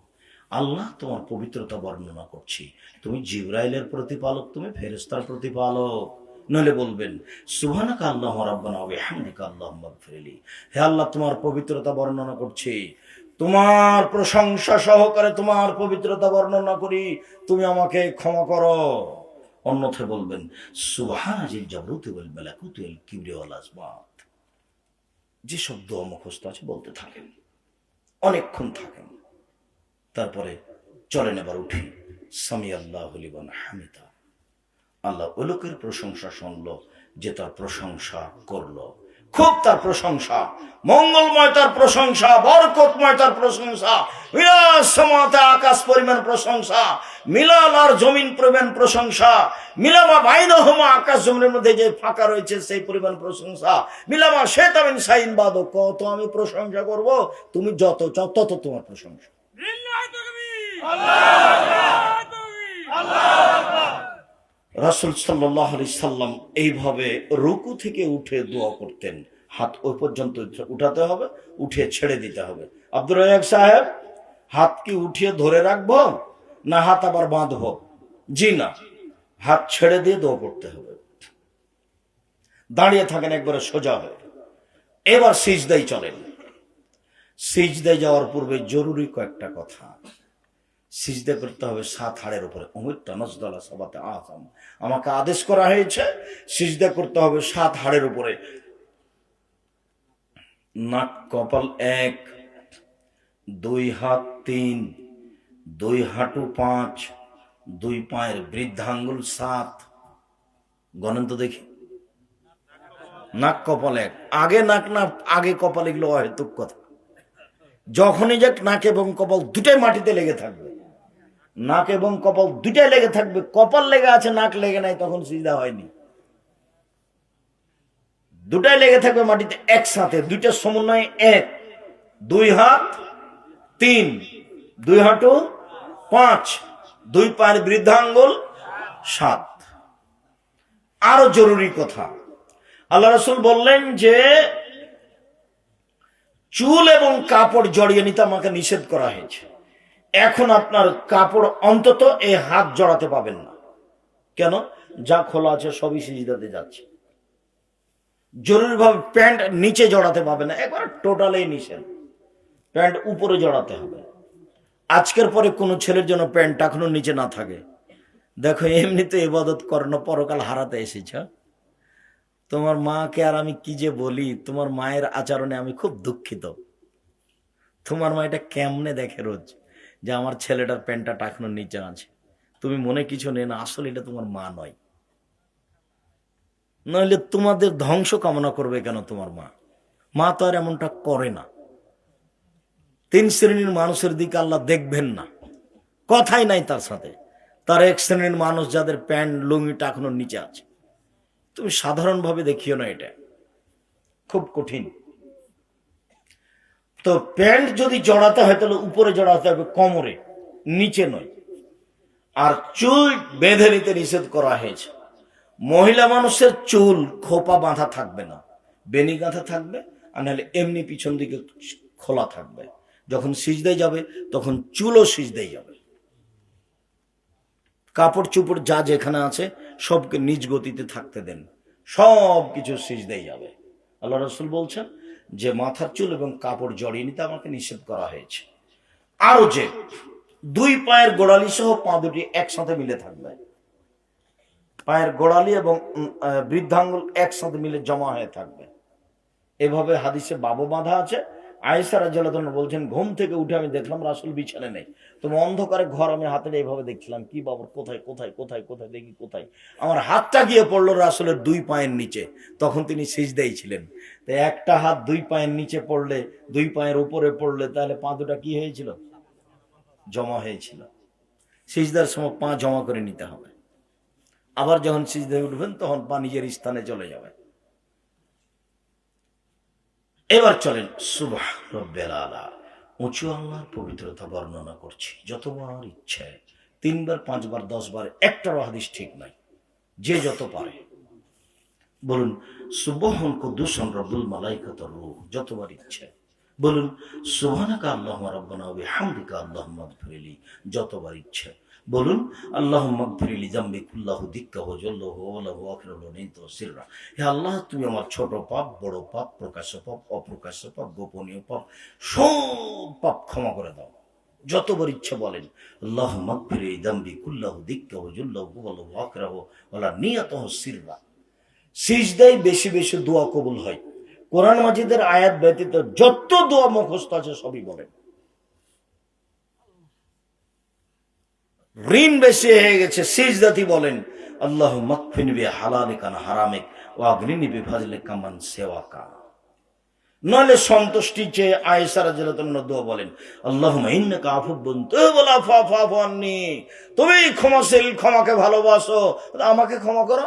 আল্লাহ তোমার পবিত্রতা বর্ণনা করছি। তুমি জিবরাইলের প্রতিপালক, তুমি ফেরেশতার প্রতিপালক। নইলে বলবেন সুবহানাকা আল্লাহুম্মা রাব্বানা ওয়া বিহামদিকা আল্লাহুম্মা গফিরলি, হে আল্লাহ তোমার পবিত্রতা বর্ণনা করছি, তোমার প্রশংসা সহকারে তোমার পবিত্রতা বর্ণনা করি, তুমি আমাকে ক্ষমা করো। অন্যথায় বলবেন সুবহানাজিল জাবরুতি ওয়াল মালাকুতি ওয়াল কিবরি ওয়াল আজমাত। যে শব্দ মুখস্থ আছে বলতে থাকেন, অনেকক্ষণ থাকেন। তারপরে চলেন, এবার উঠি। সামি আল্লাহু লিমান হামিদা। আল্লাহ ওই লোকের প্রশংসা শুনলো যে তার প্রশংসা করলো। খুব তার প্রশংসা, মঙ্গলময় তার প্রশংসা, বরকতময় তার প্রশংসা, মিলাসমতে আকাশ পরিমাণ প্রশংসা, মিলাল আর জমিন পরিমাণ প্রশংসা, মিলামা বাইনহুমা, আকাশ জমিনের মধ্যে যে ফাঁকা রয়েছে সেই পরিমাণ প্রশংসা, মিলামা শেতামিন সাইন বাদ, কত আমি প্রশংসা করব, তুমি যত চাও তত তোমার প্রশংসা। রাসূল সাল্লাল্লাহু আলাইহি সাল্লাম এইভাবে রুকু থেকে উঠে দোয়া করতেন। হাত ওই পর্যন্ত উঠাতে হবে, উঠে ছেড়ে দিতে হবে। আব্দুর রাজ্জাক সাহেব, হাত কি উঠিয়ে ধরে রাখবো না হাত আবার বাঁধবো? জি না, হাত ছেড়ে দিয়ে দোয়া করতে হবে। দাঁড়িয়ে থাকেন একবারে সোজা হয়ে। এবার সিজদায় চলেন। সিজদায় যাওয়ার পূর্বে জরুরি কয়েকটা কথা। সিজদা করতে হবে 7 হাড়ের উপরে। উমিরতা নাসদালা সাবাতে আযাম, আমাকে আদেশ করা হয়েছে সিজদা করতে হবে 7 হাড়ের উপরে। নাক কপাল 1, 2 হাত 3, 2 হাঁটু 5, 2 পায়ের বৃদ্ধাঙ্গুল 7। গণেন তো দেখি। নাক কপাল 1, আগে নাক না আগে কপাল, এগুলো অহেতুক কথা। যখনই যাক নাক এবং কপাল দুটাই মাটিতে লেগে থাকবে, নাক এবং কপাল দুটাই লেগে থাকবে। কপাল লেগে আছে, নাক লেগে নাই, তখন সিজদা হয়নি। দুটাই লেগে থাকবে মাটিতে একসাথে, দুইটা সমন্বয় 1, 2 হাত 3, 2 হাঁটু 5, 2 পায়ের বৃদ্ধাঙ্গুল 7। আরো জরুরি কথা, আল্লাহ রাসূল বললেন যে চুল এবং কাপড় জড়িয়ে নিতে আমাকে নিষেধ করা হয়েছে। এখন আপনার কাপড় অন্তত এই হাত জড়াতে পাবেন না। কেন? যা খোলা আছে সবই সিজদাতে যাচ্ছে। জরুরিভাবে প্যান্ট নিচে জড়াতে পাবে না, একবার টোটালেই নিষেধ। প্যান্ট উপরে জড়াতে হবে। আজকের পরে কোনো ছেলের জন্য প্যান্ট এখনো নিচে না থাকে। দেখো, এমনিতে ইবাদত করো না, পরকাল হারাতে এসেছ। তোমার মাকে আর আমি কি যে বলি, তোমার মায়ের আচরণে আমি খুব দুঃখিত। তোমার মা এটা কেমনে দেখে রোজ যে আমার ছেলেটার প্যান্টটা এখনো নিচে আছে। তুমি মনে কিছু নেই না, আসলে এটা তোমার মা নয়। নইলে তোমাদের ধ্বংস কামনা করবে কেন তোমার মা? মা তো আর এমনটা করে না। 3 শ্রেণীর মানুষের দিকে আল্লাহ দেখবেন না, কথাই নাই তার সাথে। তার 1 শ্রেণীর মানুষ যাদের প্যান্ট লুঙ্গিটা এখনো নিচে আছে। তুমি সাধারণভাবে দেখিও না, এটা খুব কঠিন। তো প্যান্ট যদি জড়াতে হয় তাহলে উপরে জড়াতে হবে, কোমরে, নিচে নয়। আর চুল বেঁধে নিতে নিষেধ করা হয়েছে। মহিলা মানুষের চুল খোপা বাঁধা থাকবে না, বেনি গাঁথা থাকবে, আর নাহলে এমনি পিছন দিকে খোলা থাকবে। যখন সিজদায় যাবে তখন চুলও সিজদায় যাবে। কাপড় চোপড় যা যেখানে আছে সবকে নিজ গতিতে থাকতে দেন, সব কিছু সিজদায় যাবে। আল্লাহ রাসূল বলছেন যে মাথার চুল এবং কাপড় জড়িয়ে নিতে আমাকে নিষেধ করা হয়েছে। আরো যে 2 পায়ের গোড়ালি সহ পা দুটি একসাথে মিলে থাকবে। পায়ের গোড়ালি এবং বৃদ্ধাঙ্গুল একসাথে মিলে জমা হয়ে থাকবে। এভাবে হাদিসে বাবু বাঁধা আছে। আয়েশা রাদিয়াল্লাহু আনহা বলছেন, ঘুম থেকে উঠে আমি দেখলাম রাসূল বিছানায় নেই। তুমি অন্ধকারে ঘর, আমি হাতে এইভাবে দেখছিলাম, কি বাবুর কোথায় কোথায় কোথায় কোথায়, দেখি কোথায়। আমার হাতটা গিয়ে পড়লো রাসূলের 2 পায়ের নিচে। তখন তিনি সিজদায় ছিলেন। তো একটা হাত 2 পায়ের নিচে পড়লে, 2 পায়ের উপরে পড়লে, তাহলে পা দুটা কি হয়েছিল? জমা হয়েছিল। সিজদার সময় পা জমা করে নিতে হবে। আবার যখন সিজদায় উঠবেন তখন পা নিজের স্থানে চলে যাবে। এবার চলেন সুবহান রাব্বিল আলা, উঁচু আল্লাহর পবিত্রতা বর্ণনা করছি যতবার ইচ্ছে। 3 বার 5 বার 10 বার, একটারও হাদিস ঠিক নাই। যে যত পারে বলুন সুবহান কুদ্দুসুন রাব্বুল মালাইকাতুর রূহ, যতবার ইচ্ছে বলুন সুবহানাকা আল্লাহুম্মা রাব্বানা ওয়া বিহামদিকা আল্লাহুম্মা ইগফিরলি, যতবার ইচ্ছে বলুন আল্লাহুম্মা ইগফিরলি যামবি কুল্লাহু দিক্কাহু জাল্লাহু ওয়া লাহু আখিরুল নিত সিররা। হে আল্লাহ, তুমি আমার ছোট পাপ, বড় পাপ, প্রকাশ্য পাপ, অপ্রকাশ্য পাপ, গোপনীয় পাপ, সব পাপ ক্ষমা করে দাও। যতবার ইচ্ছে বলেন আল্লাহুম্মা ইগফিরলি যামবি কুল্লাহু দিক্কাহু জাল্লাহু ওয়া লাহু আখিরুহু ওয়া লা নিয়াতুহু সিররা। সিজদায় বেশি বেশি দোয়া কবুল হয়। কোরআন মাজিদের আয়াত ব্যতীত যত দোয়া মুখস্থ আছে সবই বলেন। ঋণ বেশি হয়ে গেছে, সিজদাতি বলেন আল্লাহুম্মা কফিনি বিহালালিকা আন হারামিক ওয়া আগনিনি বিফাজলিকা মান সিওয়াকা। নইলে সন্তুষ্টি চেয়ে আয়েশা রাদিয়াল্লাহু আনহা দোয়া বলেন আল্লাহুম্মা ইন্নাকা আফুবুন তুহিব্বুল আফওয়া ফা'ফু আন্নী। তুমি ক্ষমাশীল, ক্ষমাকে ভালোবাসো, আমাকে ক্ষমা করো।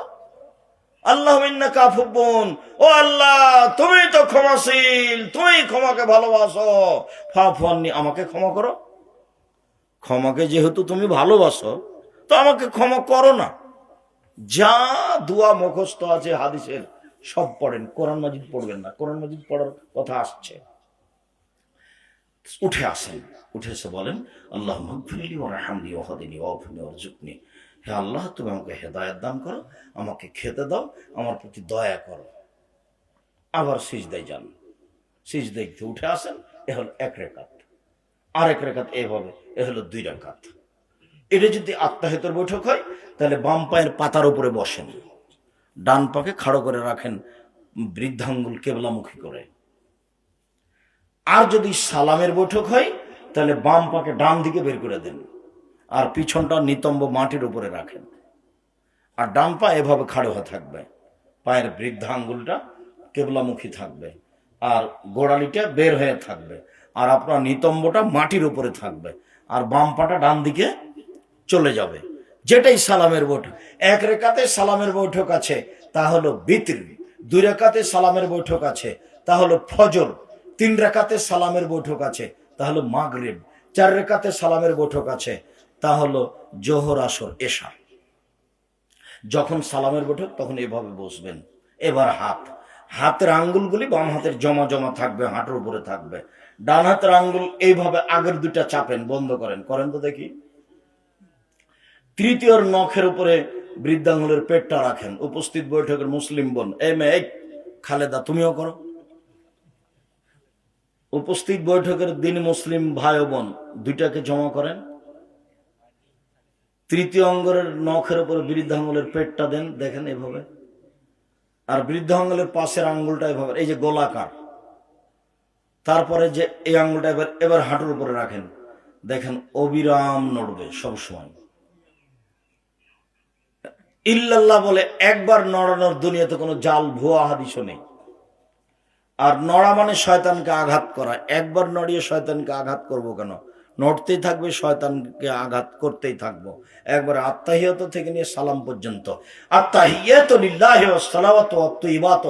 আল্লাহুম্মা ইন্নাকা আফুবুন, ও আল্লাহ তুমি তো ক্ষমাশীল, তুমি ক্ষমাকে ভালোবাসো, ফা'ফু আন্নী, আমাকে ক্ষমা করো। ক্ষমাকে যেহেতু তুমি ভালোবাসো তো আমাকে ক্ষমা করো না। যা দোয়া মুখস্থ আছে হাদিসের সব পড়েন, কোরআন মাজিদ পড়বেন না। কোরআন মাজিদ পড়ার কথা আসছে। উঠে আসেন, উঠে এসে বলেন আল্লাহুম্মা ইগফিরলি ওয়ারহামনি ওয়াহদিনি ওয়াফিনি ওয়ারযুকনি। হে আল্লাহ, তুমি আমাকে হেদায়েত দান করো, আমাকে খেতে দাও, আমার প্রতি দয়া করো। আবার সিজদায় যান, সিজদায় উঠে আসেন। এ হলো 1 রাকাত। আরেক রাকাত এভাবে, এ হলো 2 রাকাত। এটা যদি আত্মাহিতের বৈঠক হয় তাহলে বাম পায়ের পাতার উপরে বসেন, ডান পাকে খাড়ো করে রাখেন, বৃদ্ধাঙ্গুল কেবলামুখী করে। আর যদি সালামের বৈঠক হয় তাহলে বাম পাকে ডান দিকে বের করে দেন, আর পিছনটা নিতম্ব মাটির উপরে রাখেন, আর ডান পা এভাবে খাড়ো হয়ে থাকবে, পায়ের বৃদ্ধাঙ্গুলটা কেবলামুখী থাকবে, আর গোড়ালিটা বের হয়ে থাকবে, আর আপনার নিতম্বটা মাটির উপরে থাকবে, আর বাম পাটা ডান দিকে চলে যাবে। যেটাই সালামের বৈঠক। 1 রাকাতে সালামের বৈঠক আছে, তা হলো বিতর। 2 রাকাতে সালামের বৈঠক আছে, তা হলো ফজর। 3 রাকাতে সালামের বৈঠক আছে, তা হলো মাগরিব। 4 রাকাতে সালামের বৈঠক আছে, তা হলো জোহর, আসর, এশা। যখন সালামের বৈঠক তখন এভাবে বসবেন। এবার হাতের আঙ্গুলগুলি বাম হাতের জমা জমা থাকবে, হাঁটুর উপরে থাকবে। ডান হাতের আঙ্গুল এইভাবে আগের দুইটা চাপেন, বন্ধ করেন, করেন তো দেখি। তৃতীয় নখের উপরে বৃদ্ধাঙ্গুলের পেটটা রাখেন। উপস্থিত বৈঠকের মুসলিম বোন, এই খালেদা তুমিও করো। উপস্থিত বৈঠকের দিন মুসলিম ভাই ও বোন দুইটাকে জমা করেন। তৃতীয় অঙ্গের নখের উপরে বৃদ্ধাঙ্গুলের পেটটা দেন, দেখেন এভাবে। আর বৃদ্ধাঙ্গুলের পাশের আঙ্গুলটা এভাবে, এই যে গোলাকার। তারপরে যে এই আঙ্গুলটা এবার হাঁটুর উপরে রাখেন, দেখেন অবিরাম নড়বে সবসময়। ইল্লাল্লাহ বলে একবার নড়ানোর দুনিয়াতে কোনো জাল ভুয়া হাদিসও নেই। আর নড়া মানে শয়তানকে আঘাত করা। একবার নড়িয়ে শয়তানকে আঘাত করব কেন? নড়তেই থাকবে, শয়তানকে আঘাত করতেই থাকবো। একবার আত্তাহিয়াত থেকে নিয়ে সালাম পর্যন্ত, আত্তাহিয়াতু লিল্লাহি ওয়াস সালাওয়াতু ওয়াত তাইয়িবাত,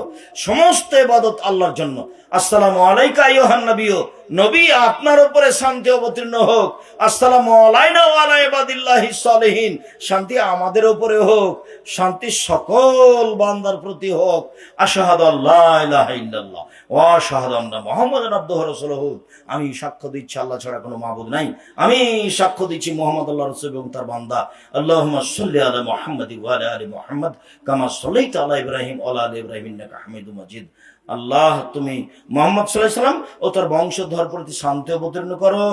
সমস্ত ইবাদত আল্লাহর জন্য। আসসালামু আলাইকা আইয়ুহান নবিয়্যু, নবী আপনার উপরে শান্তি অবতীর্ণ হোক। আসসালামু আলাইনা ওয়া আলা ইবাদিল্লাহিস সালিহিন, শান্তি আমাদের উপরে হোক, শান্তি সকল বান্দার প্রতি হোক। আশহাদু আল্লা ইলাহা ইল্লাল্লাহ ওয়া আশহাদু আন্না মুহাম্মাদান আবদুহু ওয়া রাসূলুহু, আমি সাক্ষ্য দিচ্ছি আল্লাহ ছাড়া কোনো মাবুদ নাই, আমি সাক্ষ্য দিচ্ছি মুহাম্মদ আল্লাহর রাসূল এবং তার বান্দা। আল্লাহুম্মা সাল্লি আলা মুহাম্মাদ ওয়া আলা আলি মুহাম্মাদ কামা সাল্লাইতা আলা ইব্রাহিম ওয়া আলা আলি ইব্রাহিম ইন্নাকা হামিদুম মাজিদ। আল্লাহ তুমি মুহাম্মদ সাল্লাল্লাহু আলাইহি সাল্লাম ও তার বংশধর প্রতি শান্তি অবতীর্ণ করো,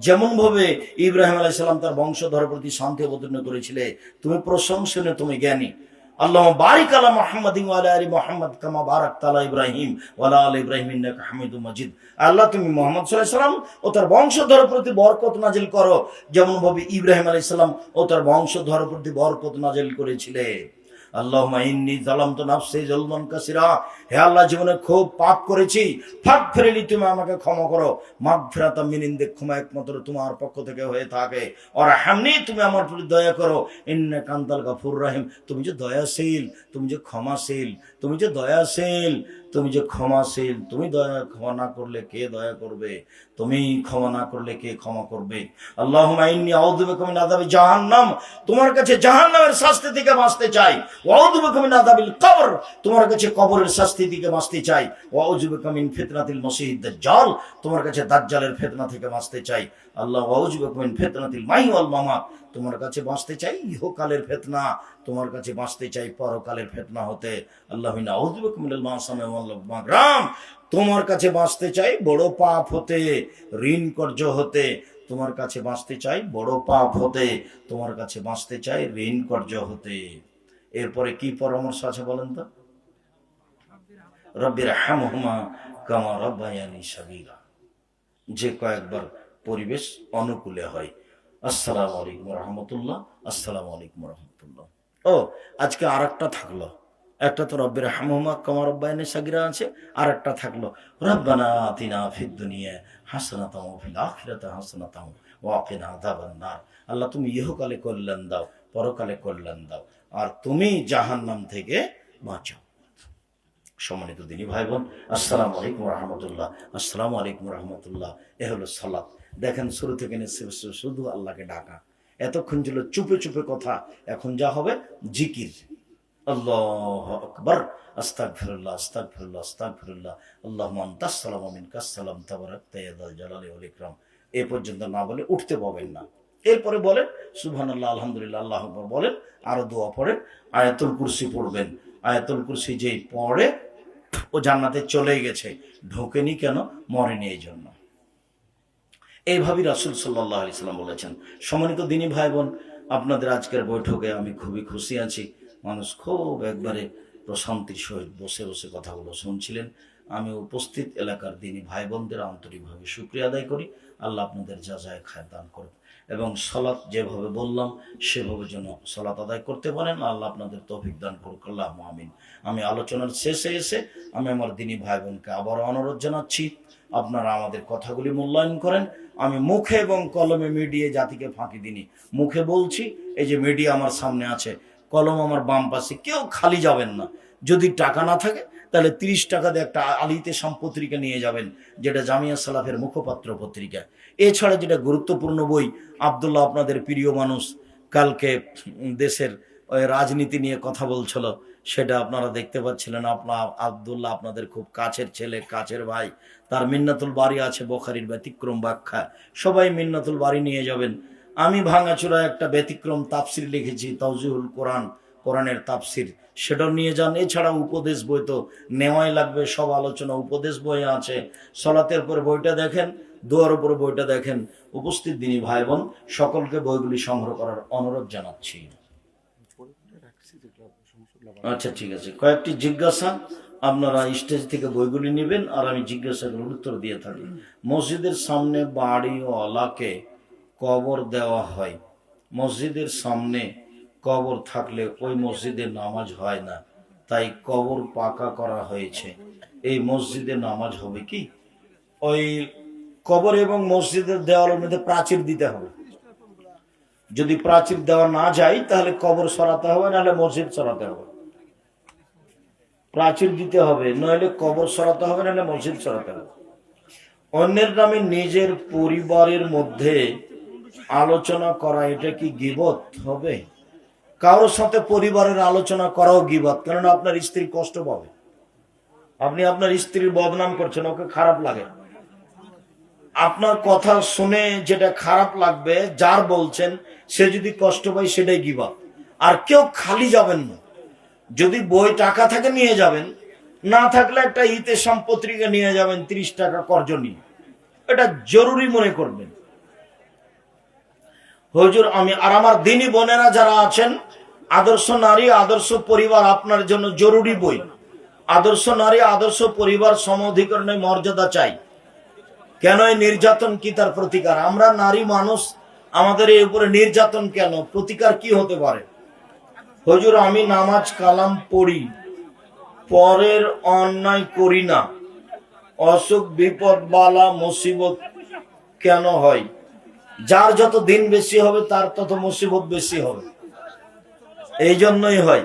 যেমন ভাবে ইব্রাহিম আলাইহিস সালাম তার বংশধর প্রতি শান্তি অবতীর্ণ করেছিলে। তুমি প্রশংসনীয়, তুমি জ্ঞানী। আল্লাহুম্মা বারিক আলা মুহাম্মাদিন ওয়া আলা আলি মুহাম্মাদ কামা বারাকতা আলা ইব্রাহিম ওয়া আলা আলি ইব্রাহিম ইন্নাকা হামিদুম মাজিদ। আল্লাহ তুমি মুহাম্মদ সাল্লাল্লাহু আলাইহি সাল্লাম ও তার বংশধর প্রতি বরকত নাজিল করো, যেমন ভাবে ইব্রাহিম আলাইহিস সালাম ও তার বংশধর প্রতি বরকত নাজিল করেছিলে। আল্লাহুম্মা ইন্নী যালামতু নাফসি যুলমান কাসীরা, হে আল্লাহ জীবনে খুব পাপ করেছি, ফাগফিরলি তুমি আমাকে ক্ষমা করো। মাগফিরাতাম মিন ইনদিক, ক্ষমা একমাত্র তোমার পক্ষ থেকে হয়ে থাকে। ওয়ারহামনি, তুমি আমার প্রতি দয়া করো। ইন্নাকা আনতাল গাফুরুর রহিম, তুমি যে দয়াশীল, তুমি যে ক্ষমাশীল, তুমি যে দয়াশীল, তুমি যে ক্ষমাশীল। তুমি দয়া ক্ষমা না করলে কে দয়া করবে? তুমি ক্ষমা না করলে কে ক্ষমা করবে? আল্লাহুম্মা ইন্নী আউযু বিকা মিন আযাবি জাহান্নাম, তোমার কাছে জাহান্নামের শাস্তি থেকে বাঁচতে চাই। ওয়া আউযু বিকা মিন আযাবিল কবর, তোমার কাছে কবরের শাস্তি থেকে বাঁচতে চাই। ওয়া আউযু বিকা মিন ফিতনাতিল মাসীহিদ দাজ্জাল, তোমার কাছে দাজ্জালের ফিতনা থেকে বাঁচতে চাই। আল্লাহ ওয়া আউযু বিকা মিন ফিতনাতিল মাহি ওয়াল মামাত, তোমার কাছে বাঁচতে চাই ইহকালের ফিতনা, তোমার কাছে বাঁচতে চাই পরকালের ফিতনা হতে। আল্লাহুম্মা আউযু বিকা মিনাল মাসামি ওয়াল মাগরাম, তোমার কাছে বাঁচতে চাই বড় পাপ হতে, ঋণ কর্য হতে। তোমার কাছে বাঁচতে চাই বড় পাপ হতে, তোমার কাছে বাঁচতে চাই ঋণ কর্য হতে। এরপরে কি পরামর্শ আছে বলেন তো? রব্বির হামহুমা কামা রাব্বায়ানি সাগীরা, যে কয়েকবার পরিবেশ অনুকূলে হয়। আসসালামু আলাইকুম রাহমাতুল্লাহ, আসসালামু আলাইকুম রাহমাতুল্লাহ। ও আজকে আর একটা থাকলো, একটা তো রব্বির হামহুমা কামা রাব্বায়ানি সাগীরা আছে, আর একটা থাকলো রব্বানা আতিনা ফিদ দুনিয়া হাসানাতাও ওয়া ফিল আখিরাতি হাসানাতাও ওয়া কিনা আযাবান নার। আল্লাহ তুমি ইহকালে কল্যাণ দাও, পরকালে কল্যাণ দাও, আর তুমি জাহান্নাম থেকে বাঁচাও। সম্মানিত দিনী ভাই বোন, আসসালামু আলাইকুম রহমতুল্লাহ, আসসালামু আলাইকুম রহমতুল্লাহ। এ হলো সালাত। দেখেন শুরু থেকে শুধু আল্লাহকে ডাকা, এতক্ষণ ছিল চুপে চুপে কথা, এখন যা হবে জিকির। আল্লাহু আকবার, আস্তাগফিরুল্লাহ, আস্তাগফিরুল্লাহ, আস্তাগফিরুল্লাহ, আল্লাহুম্মা আনতাস সালাম ওয়া মিনকাস সালাম তাবারাকতা ইয়া যাল জালালি ওয়াল ইকরাম। এ পর্যন্ত না বলে উঠতে পাবেন না। এরপরে বলেন সুবহানাল্লাহ, আলহামদুলিল্লাহ, আল্লাহু আকবার বলেন, আরো দোয়া পড়েন, আয়াতুল কুরসি পড়বেন। আয়াতুল কুরসি যেই পড়ে ও জান্নাতে চলে গেছে, ঢোকেনি কেন? মরেনি এই জন্য। এইভাবেই রাসূল সাল্লাল্লাহু আলাইহি সাল্লাম বলেছেন। সম্মানিত দিনী ভাই বোন, আপনাদের আজকের বৈঠকে আমি খুবই খুশি আছি। মানুষ খুব একবারে প্রশান্তির সহিত বসে বসে কথাগুলো শুনছিলেন। আমি উপস্থিত এলাকার দিনী ভাই বোনদের আন্তরিকভাবে শুকরিয়া আদায় করি। আল্লাহ আপনাদের যা যায় খায় দান করুন, এবং সালাত যেভাবে বললাম সেভাবে যেন সালাত আদায় করতে পারেন। আল্লাহ আপনাদের তৌফিক দান করুক, আল্লাহুম্মা আমিন। আমি আলোচনার শেষে এসে আমি আমার দিনী ভাই বোনকে আবারও অনুরোধ জানাচ্ছি, আপনারা আমাদের কথাগুলি মূল্যায়ন করেন। আমি মুখে এবং কলমে মিডিয়ে জাতিকে ফাঁকি দিনি। মুখে বলছি, এই যে মিডিয়া আমার সামনে আছে, কলম আমার বাম পাশে, কেউ খালি যাবেন না। যদি টাকা না থাকে তাহলে 30 টাকা দিয়ে একটা আলিতে পত্রিকা নিয়ে যাবেন, যেটা জামিয়া সালাফের মুখপাত্র পত্রিকা। এছাড়া যেটা গুরুত্বপূর্ণ বই, আব্দুল্লাহ আপনাদের প্রিয় মানুষ কালকে দেশের রাজনীতি নিয়ে কথা বলছিল, সেটা আপনারা দেখতে পাচ্ছিলেন। আপনার আব্দুল্লাহ আপনাদের খুব কাছের ছেলে, কাছের ভাই, তার মিন্নাতুল বাড়ি আছে বুখারীর ব্যতিক্রম ব্যাখ্যা, সবাই মিন্নাতুল বাড়ি নিয়ে যাবেন। আমি ভাঙাচোরা একটা ব্যতিক্রম তাফসির লিখেছি, তাওজিহুল কোরআন, কোরআনের তাফসির, সেটাও নিয়ে যান। এছাড়া উপদেশ বই তো নেওয়াই লাগবে, সব আলোচনা উপদেশ বই আছে। সলাতের পর বইটা দেখেন, দোয়ার উপর বইটা দেখেন। উপস্থিত দিনী ভাই বোন সকলকে বইগুলি সংগ্রহ করার অনুরোধ জানাচ্ছি। আচ্ছা ঠিক আছে, কয়েকটি জিজ্ঞাসা আপনারা স্টেজ থেকে বইগুলি নেবেন আর আমি জিজ্ঞাসাগুলোর উত্তর দিয়ে থাকি। মসজিদের সামনে বাড়িওয়ালাকে কবর দেওয়া হয়, মসজিদের সামনে কবর থাকলে ওই মসজিদে নামাজ হয় না, তাই কবর পাকা করা হয়েছে, এই মসজিদে নামাজ হবে কি? ওই কবর এবং মসজিদের দেওয়ালের মধ্যে প্রাচীর দিতে হবে। যদি প্রাচীর দেওয়া না যায় তাহলে কবর সরাতে হবে, নাহলে মসজিদ সরাতে হবে। প্রাচীর দিতে হবে, নইলে কবর সরাতে হবে, নাহলে মসজিদ সরাতে হবে। অন্যের নামে নিজের পরিবারের মধ্যে আলোচনা করা, এটা কি গীবত হবে? কারোর সাথে পরিবারের আলোচনা করাও গীবত, কেননা আপনার স্ত্রী কষ্ট পাবে। আপনি আপনার স্ত্রীর বদনাম করছেন, ওকে খারাপ লাগে। আপনার কথা শুনে যেটা খারাপ লাগবে, যার বলছেন সে যদি কষ্ট পায়, সেটাই গীবত। আর কেউ খালি যাবেন না। যদি বই টাকা থাকে নিয়ে যাবেন, না থাকলে একটা ইতেসাম পত্রিকা নিয়ে যাবেন 30 টাকা কর্জ নিয়ে, এটা জরুরি মনে করবেন। হুজুর আমি আর আমার দিনী বোনেরা যারা আছেন, আদর্শ নারী আদর্শ পরিবার আপনার জন্য জরুরি বই। আদর্শ নারী আদর্শ পরিবার সমঅধিকরণের মর্যাদা চাই। কেন এই নির্যাতন, কি তার প্রতিকার? আমরা নারী মানুষ, আমাদের এই উপরে নির্যাতন কেন? প্রতিকার কি হতে পারে? হুজুর আমি নামাজ কালাম পড়ি, পরের অন্যায় করি না, অসুখ বিপদ বালা মুসিবত কেন হয়? যার যত দিন বেশি হবে তার তত মুসিবত বেশি হবে, এই জন্যই হয়।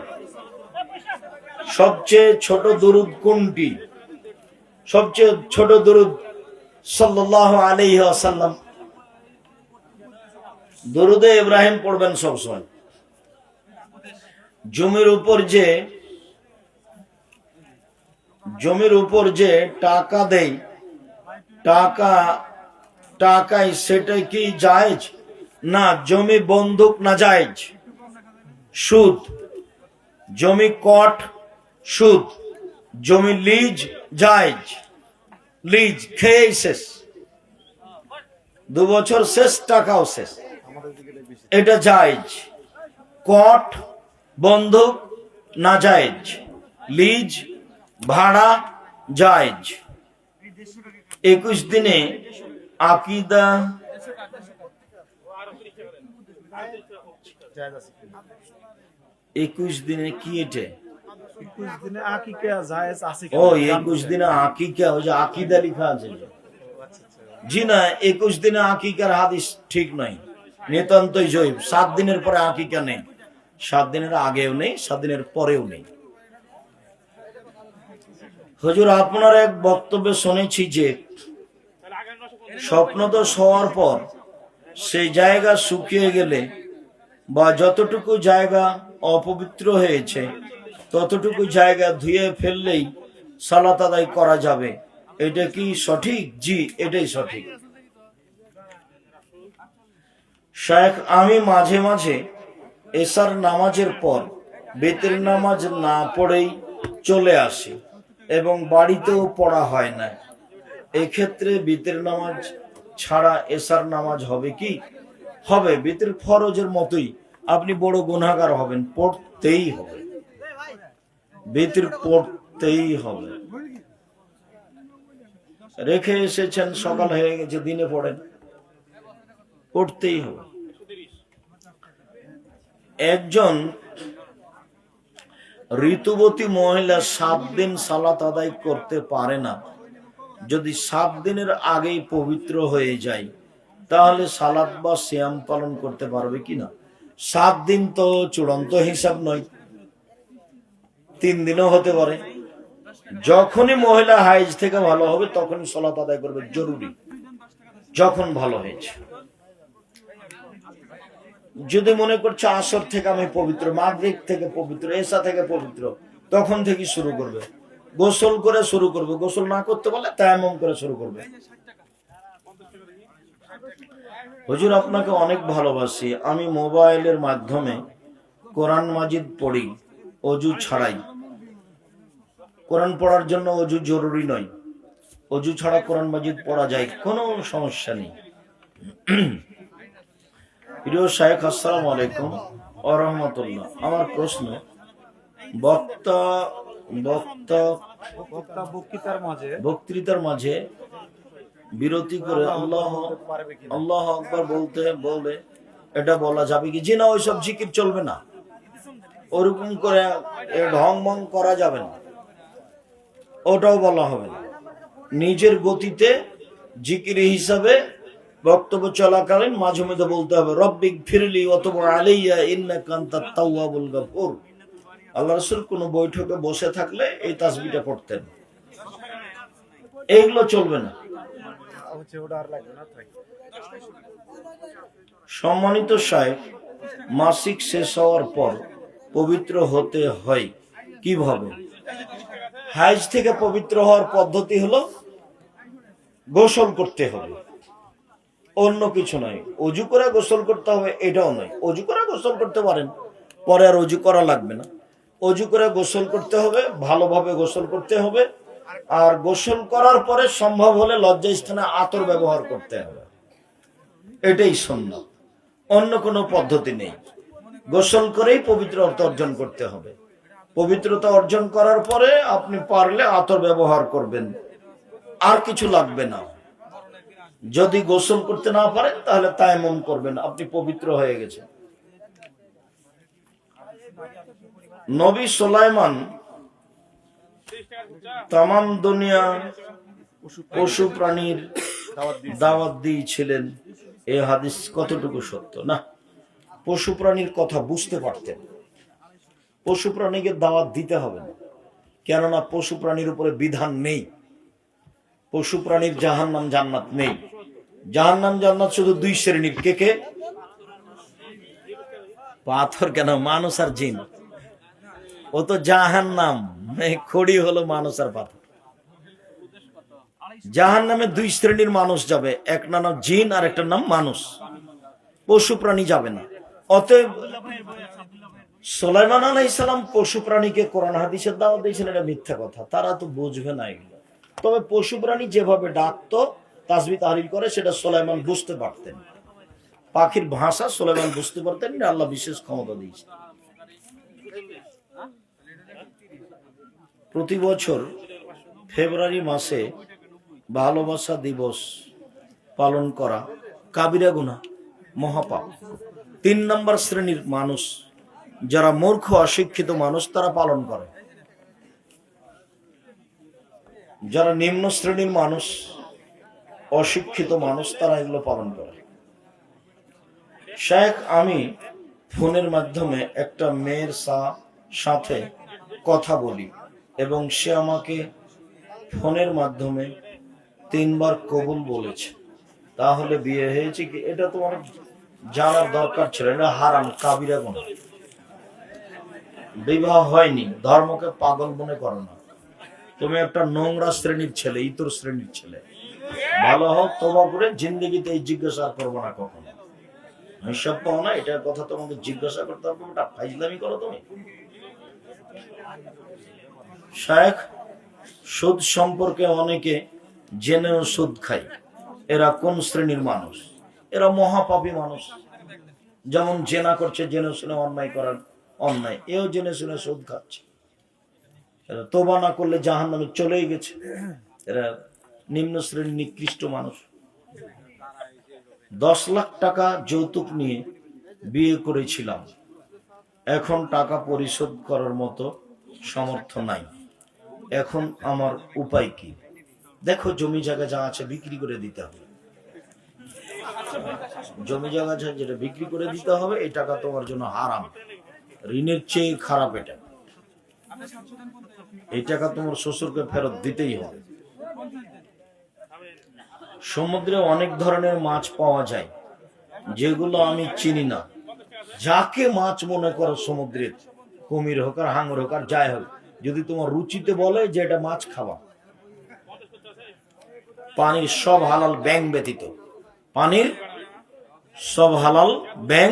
সবচেয়ে ছোট দুরূদ কোনটি? সবচেয়ে ছোট দুরূদ সাল্লাল্লাহু আলাইহি ওয়াসাল্লাম, দুরূদে ইব্রাহিম পড়বেন সবসময়। জমির উপর যে টাকা দেয়, টাকায় সেটা কি জায়েজ? না, জমি বন্ধক না জায়েজ, সুদ। জমি কট সুদ, জমি লিজ জায়েজ, লিজ খেয়ে শেষ, 2 বছর শেষ, টাকাও শেষ, এটা জায়েজ। কট বন্ধক না জায়েজ, লিজ ভাড়া জায়েজ। 21 দিনে আকিদা 21 দিনে কি এটা? 21 দিনে আকিকা জায়েজ আছে কি? ও 21 দিনে আকিকা, ওই যে আকিদা লেখা আছে। জি না, 21 দিনে আকিকার হাদিস ঠিক নয়, নিতান্তই জয়ীফ। 7 দিনের পরে আকিকা নেই, 7 দিনের আগেও নেই, 7 দিনের পরেও নেই। হুজুর আপনার এক বক্তব্যে শুনেছি যে স্বপ্নদোষ হওয়ার পর সেই জায়গা শুকিয়ে গেলে বা যতটুকু জায়গা অপবিত্র হয়েছে ততটুকু জায়গা ধুয়ে ফেললেই সালাত আদায় করা যাবে, এটা কি সঠিক? জি, এটাই সঠিক। শেখ, আমি মাঝে মাঝে এশার নামাজের পর বেতের নামাজ না পড়েই চলে আসি এবং বাড়িতেও পড়া হয় না, এক্ষেত্রে বেতের নামাজ ছাড়া এশার নামাজ হবে কি? হবে, বেতের ফরজের মতোই। আপনি বড় গুনাহগার হবেন, পড়তেই হবে, বেতের পড়তেই হবে। রেখে এসেছেন, সকাল হয়ে গেছে, দিনে পড়েন, পড়তেই হবে। একজন ঋতুবতী মহিলা 7 দিন সালাত আদায় করতে পারে না, যদি 7 দিনের আগেই পবিত্র হয়ে যায় তাহলে সালাত বা সিয়াম পালন করতে পারবে কিনা? 7 দিন তো চূড়ান্ত হিসাব নয়, 3 দিনও হতে পারে। যখনই মহিলা হাইজ থেকে ভালো হবে তখনই সালাত আদায় করবে, জরুরি, যখন ভালো হয়েছে। যদি মনে করছে আসর থেকে আমি পবিত্র, মাগরিব থেকে পবিত্র, এশা থেকে পবিত্র, তখন থেকে শুরু করবে। গোসল করে শুরু করবে, গোসল না করতে পারলে তায়াম্মুম করে শুরু করবে। হুজুর আপনাকে অনেক ভালোবাসি, আমি মোবাইলের মাধ্যমে কোরআন মাজিদ পড়ি অজু ছাড়াই। কোরআন পড়ার জন্য অজু জরুরি নয়, অজু ছাড়া কোরআন মাজিদ পড়া যায়, কোনো সমস্যা নেই। প্রিয় শায়েখ, আসসালামু আলাইকুম ওয়া রাহমাতুল্লাহ। আমার প্রশ্ন, বক্তা বক্তা বক্তৃতার মাঝে বিরতি করে আল্লাহ আল্লাহ আকবার বলে এটা বলা যাবে কি? জি না, ওইসব জিকির চলবে না, ওরকম করে ঢং ভং করা যাবে না, ওটাও বলা হবে না। নিজের গতিতে জিকির হিসাবে বক্তব্য চলাকালীন মাঝে মধ্যে বলতে হবে রব্বিক ফিরলি ওয়াতুব আলাইয়া ইন্নাকা আনতাত তাওয়াবুল গাফুর। আল্লাহ রাসূল কোন বৈঠকে বসে থাকলে এই তাসবিহটা পড়তেন, এইগুলো চলবে না। সম্মানিত শায়েখ, মাসিক শেষ হওয়ার পর পবিত্র হতে হয় কিভাবে? হাইজ থেকে পবিত্র হওয়ার পদ্ধতি হলো গোসল করতে হবে, অন্য কিছু নয়। অজু করে গোসল করতে হবে এটাও নয়। অজু করে গোসল করতে পারেন, পরে আর অজু করা লাগবে না। অজু করে গোসল করতে হবে, ভালোভাবে গোসল করতে হবে। আর গোসল করার পরে সম্ভব হলে লজ্জাস্থানে আতর ব্যবহার করতে হবে, এটাই সুন্নাত, অন্য কোনো পদ্ধতি নেই। গোসল করেই পবিত্রতা অর্জন করতে হবে। পবিত্রতা অর্জন করার পরে আপনি পারলে আতর ব্যবহার করবেন, আর কিছু লাগবে না। যদি গোসল করতে না পারেন তাহলে তায়াম্মুম করবেন, আপনি পবিত্র হয়ে গেছেন। নবী সুলাইমান তামাম দুনিয়া পশু প্রাণীর দাওয়াত দিয়েছিলেন, এই হাদিস কতটুকু সত্য? না, পশু প্রাণীর কথা বুঝতে পারতেন, পশু প্রাণীকে দাওয়াত দিতে হবে না, কেননা পশু প্রাণীর উপরে বিধান নেই। পশু প্রাণীর জাহান্নাম জান্নাত নেই। জাহান্নাম জান্নাত শুধু দুই শ্রেণীর। কে কে? পাথর কেন? মানুষ আর জিন। ও তো জাহান্নাম, খড়ি হলো মানুষ আর পাথর। জাহান্নামে দুই শ্রেণীর মানুষ যাবে, এক নাম জিন আর একটা নাম মানুষ। পশু প্রাণী যাবে না। অতএব সুলাইমান আলাইহিস সালাম পশু প্রাণীকে কোরআন হাদিসের দাওয়াত দিয়েছেন, এটা মিথ্যা কথা, তারা তো বুঝবে না এগুলো। তবে পশু প্রাণী যেভাবে ডাকতো, তাসবিহ তাহলিল করে, সেটা সুলাইমান বুঝতে পারতেন। পাখির ভাষা সুলাইমান বুঝতে পারতেন, আল্লাহ বিশেষ ক্ষমতা দিয়েছেন। প্রতি বছর ফেব্রুয়ারি মাসে ভালোবাসা দিবস পালন করা কাবিরা গুনাহ, মহাপাপ। 3 নম্বর শ্রেণীর মানুষ, যারা মূর্খ অশিক্ষিত মানুষ, তারা পালন করে। যারা নিম্ন শ্রেণীর মানুষ, অশিক্ষিত মানুষ, তারা এগুলো পালন করে। শেখ, আমি ফোনের মাধ্যমে একটা মেয়ের সাথে কথা বলি এবং সে আমাকে ফোনের মাধ্যমে 3 বার কবুল বলেছে, তাহলে বিয়ে হয়েছে কি? এটা তোমার জানার দরকার ছিল, এটা হারাম, কাবিরা গুনাহ। বিবাহ হয়নি, ধর্মকে পাগল মনে করো না। তুমি একটা নোংরা শ্রেণীর ছেলে, ইতর শ্রেণীর ছেলে। ভালো হোক, তওবা করে জিন্দেগিতে এই জিজ্ঞাসা করবো না কখনো। হিসাব পাও না, এটার কথা তোমাকে জিজ্ঞাসা করতে হবে, ওটা ফাইজলামি করো তুমি। শায়েখ, সুদ সম্পর্কে অনেকে জেনেও সুদ খায়, এরা কোন শ্রেণীর মানুষ? এরা মহাপাপী মানুষ। যেমন জেনা করছে, জেনে শুনে অন্যায় করার অন্যায়, এও জেনে শুনে সুদ খাচ্ছে। এরা তওবা না করলে জাহান্নামে চলেই গেছে। এরা নিম্ন শ্রেণীর নিকৃষ্ট মানুষ। 10 লাখ টাকা যৌতুক নিয়ে বিয়ে করেছিলাম, এখন টাকা পরিশোধ করার মতো সামর্থ্য নাই, এখন আমার উপায় কি? দেখো, জমি জায়গা যা আছে বিক্রি করে দিতে হবে। জমি জায়গা যেটা বিক্রি করে দিতে হবে, এই টাকা তোমার জন্য হারাম, ঋণের চেয়ে খারাপ এটা। এই টাকা তোমার শ্বশুরকে ফেরত দিতেই হবে। সমুদ্রে অনেক ধরনের মাছ পাওয়া যায়, যেগুলো আমি চিনি না, যাকে মাছ মনে করো সমুদ্রের, কুমির হোক আর হাঙর হোক আর যাই হোক, যদি তোমার রুচিতে বলে যে এটা মাছ খাওয়া, পানির সব হালাল ব্যাং ব্যতীত, পানির সব হালাল ব্যাং